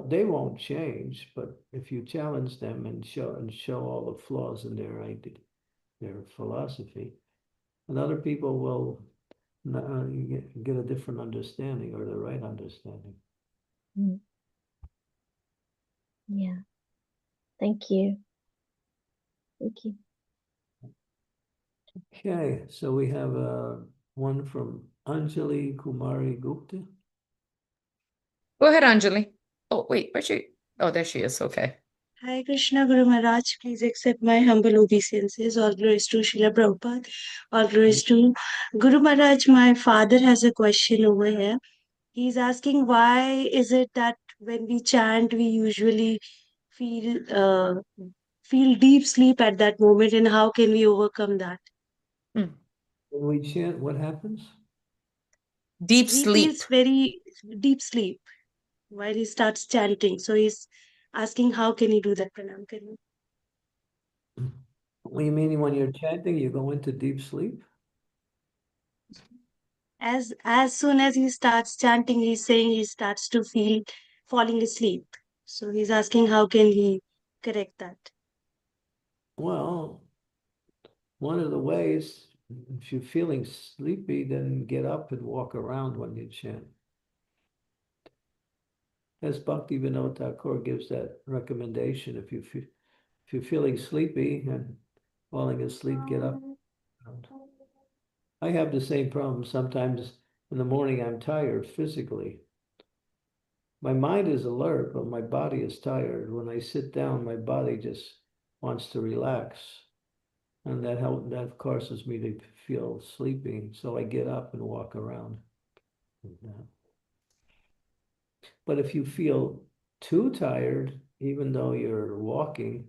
they won't change, but if you challenge them and show all the flaws in their idea, their philosophy, and other people will get a different understanding or the right understanding. Mm. Yeah. Thank you. Thank you. Okay, so we have one from Anjali Kumari Gupta. Go ahead, Anjali. Oh, wait, where's she? Oh, there she is. Okay. Hare Krishna Guru Maharaj, please accept my humble obeisances. All glories to Srila Prabhupada. All glories to Guru Maharaj. My father has a question over here. He's asking why is it that when we chant, we usually feel feel deep sleep at that moment, and how can we overcome that? When we chant, what happens? Deep He sleep. feels very deep sleep while he starts chanting. So he's asking how can he do that, Pranam? Can you? What do you mean when you're chanting, you go into deep sleep? As soon as he starts chanting, he's saying he starts to feel falling asleep. So he's asking how can he correct that? Well, one of the ways, if you're feeling sleepy, then get up and walk around when you chant. As Bhakti Vinod Thakur gives that recommendation, if you're feeling sleepy and falling asleep, get up. I have the same problem. Sometimes in the morning I'm tired physically. My mind is alert, but my body is tired. When I sit down, my body just wants to relax. And that causes me to feel sleepy. So I get up and walk around. But if you feel too tired, even though you're walking,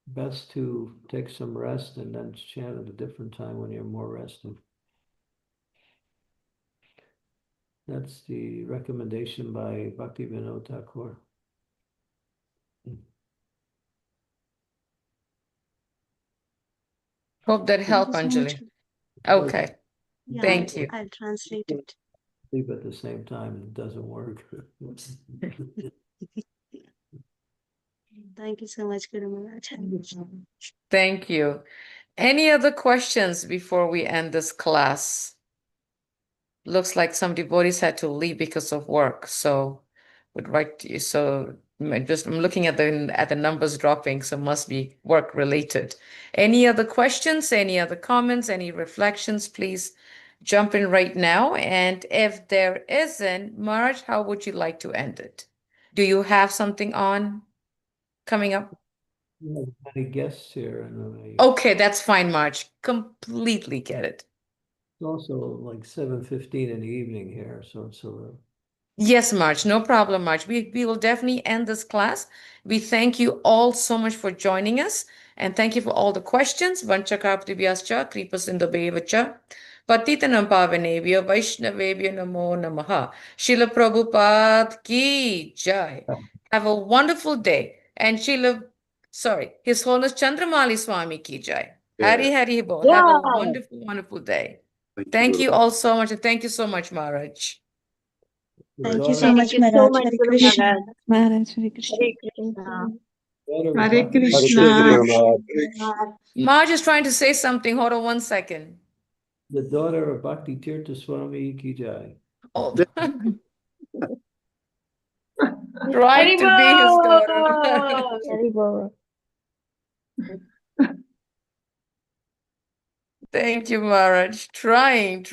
best to take some rest and then chant at a different time when you're more rested. That's the recommendation by Bhakti Vinod Thakur. Hope that Thank helped, you so much. Anjali. Okay. Yeah, Thank you. I'll translate it. Sleep at the same time and it doesn't work. Thank you so much, Guru Maharaj. Thank you. Any other questions before we end this class? Looks like some devotees had to leave because of work. So would write to you. So I'm looking at the numbers dropping, so must be work related. Any other questions, any other comments, any reflections, please jump in right now. And if there isn't, Marge, how would you like to end it? Do you have something on coming up? We have many guests here, and Okay, that's fine, Marge. Completely get it. it's also like 7:15 in the evening here, so it's a little. Yes, Marge, no problem, Marge. We will definitely end this class. We thank you all so much for joining us, and thank you for all the questions. Vanchakaptivyascha, Kripasindobevacha, Patitanam Pavanebhyo, Vaishnavebhyo Namo Namaha. Srila Prabhupada ki jai. Have a wonderful day. And His Holiness Chandramauli Swami ki jai. Hari Hari Bol. Have a wonderful, wonderful day. Thank you all so much, and thank you so much, Maharaj. Thank you so Daughter, much, Thank you so Maharaj. much, Hare Guru Krishna. Maharaj. Maharaj, Hare Krishna. Hare Thank Krishna. you. daughter Hare Bhakti Krishna. Marge is trying to say something. Hold on one second. The daughter of Bhakti Tirtha Swami ki jai. Oh, trying to be his daughter. Haribol! Very well. Thank you, Maharaj. Trying.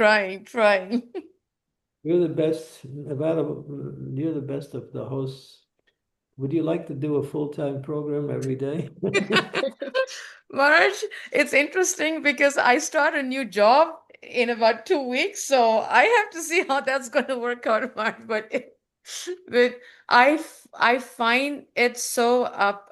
You're the best you're the best of the hosts. Would you like to do a full-time program every day? Marge, it's interesting because I start a new job in about 2 weeks, so I have to see how that's going to work out, Marge. But I find it so up.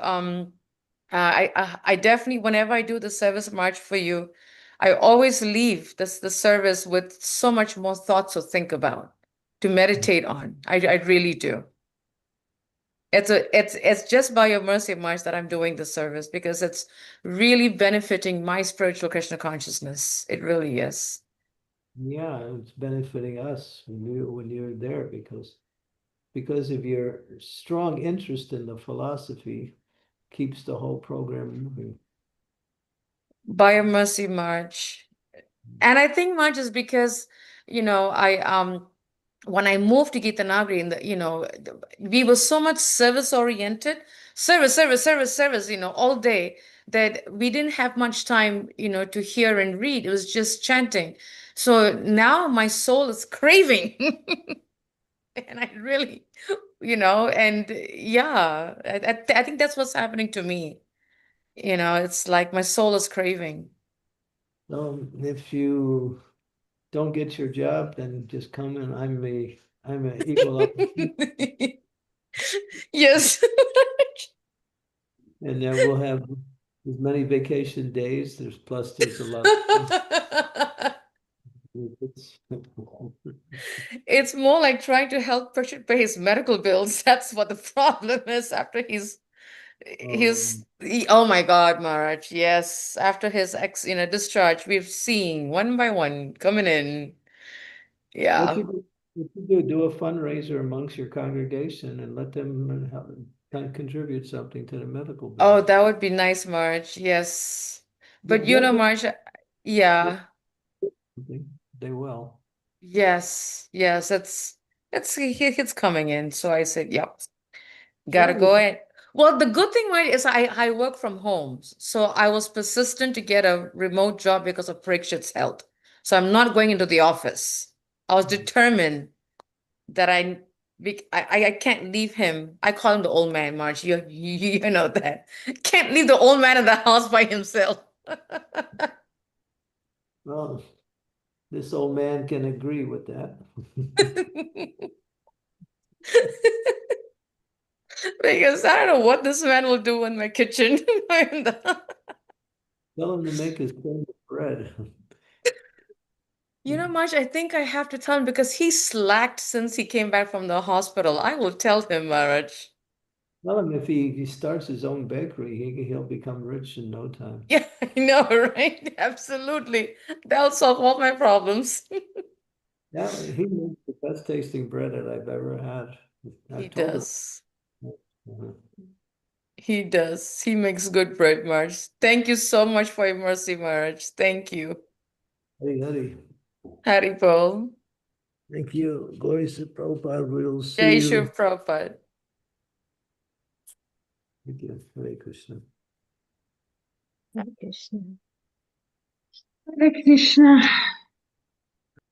I definitely, whenever I do the service march for you, I always leave the service with so much more thoughts to think about, to meditate on. I really do. It's just by your mercy, March, that I'm doing the service because it's really benefiting my spiritual Krishna consciousness. It really is. Yeah, it's benefiting us when you're there because of your strong interest in the philosophy keeps the whole program moving. By your mercy, March. And I think March is because, I when I moved to Gitanagri we were so much service oriented, service, all day that we didn't have much time, to hear and read. It was just chanting. So now my soul is craving. And I really, and yeah, I think that's what's happening to me. It's like my soul is craving. So if you don't get your job, then just come and I'm an equal opportunity, Yes. and then we'll have as many vacation days. There's a lot of benefits. It's more like trying to help Prashant pay his medical bills. That's what the problem is after oh my God, Maharaj. Yes, after his discharge, we've seen one by one coming in. What Yeah. you do a fundraiser amongst your congregation and let them contribute something to the medical Oh, bills. that would be nice, Marge. Yes. But They'll get Marge, yeah. something. They will. Yes, it's coming in. So I said, yep, gotta Well, go in. Well, the good thing, right, is I work from home. So I was persistent to get a remote job because of Parikshit's health. So I'm not going into the office. I was determined that I can't leave him. I call him the old man, Marge. You know that. Can't leave the old man in the house by himself. well, this old man can agree with that. Because I don't know what this man will do in my kitchen. Tell him to make his own bread. Marge, I think I have to tell him because he slacked since he came back from the hospital. I will tell him, Marge. Tell him if he starts his own bakery, he'll become rich in no time. Yeah, I know, right? Absolutely. That'll solve all my problems. Yeah, he makes the best tasting bread that I've ever had. He I've told him. does. Uh-huh. He does. He makes good bread, Marge. Thank you so much for your mercy, Marge. Thank you. Hari. Haribol. Thank you. Glory to Prabhupada. We'll see Jai you. Shri Prabhupada. Thank you. Hare Krishna. Hare Krishna. Hare Krishna.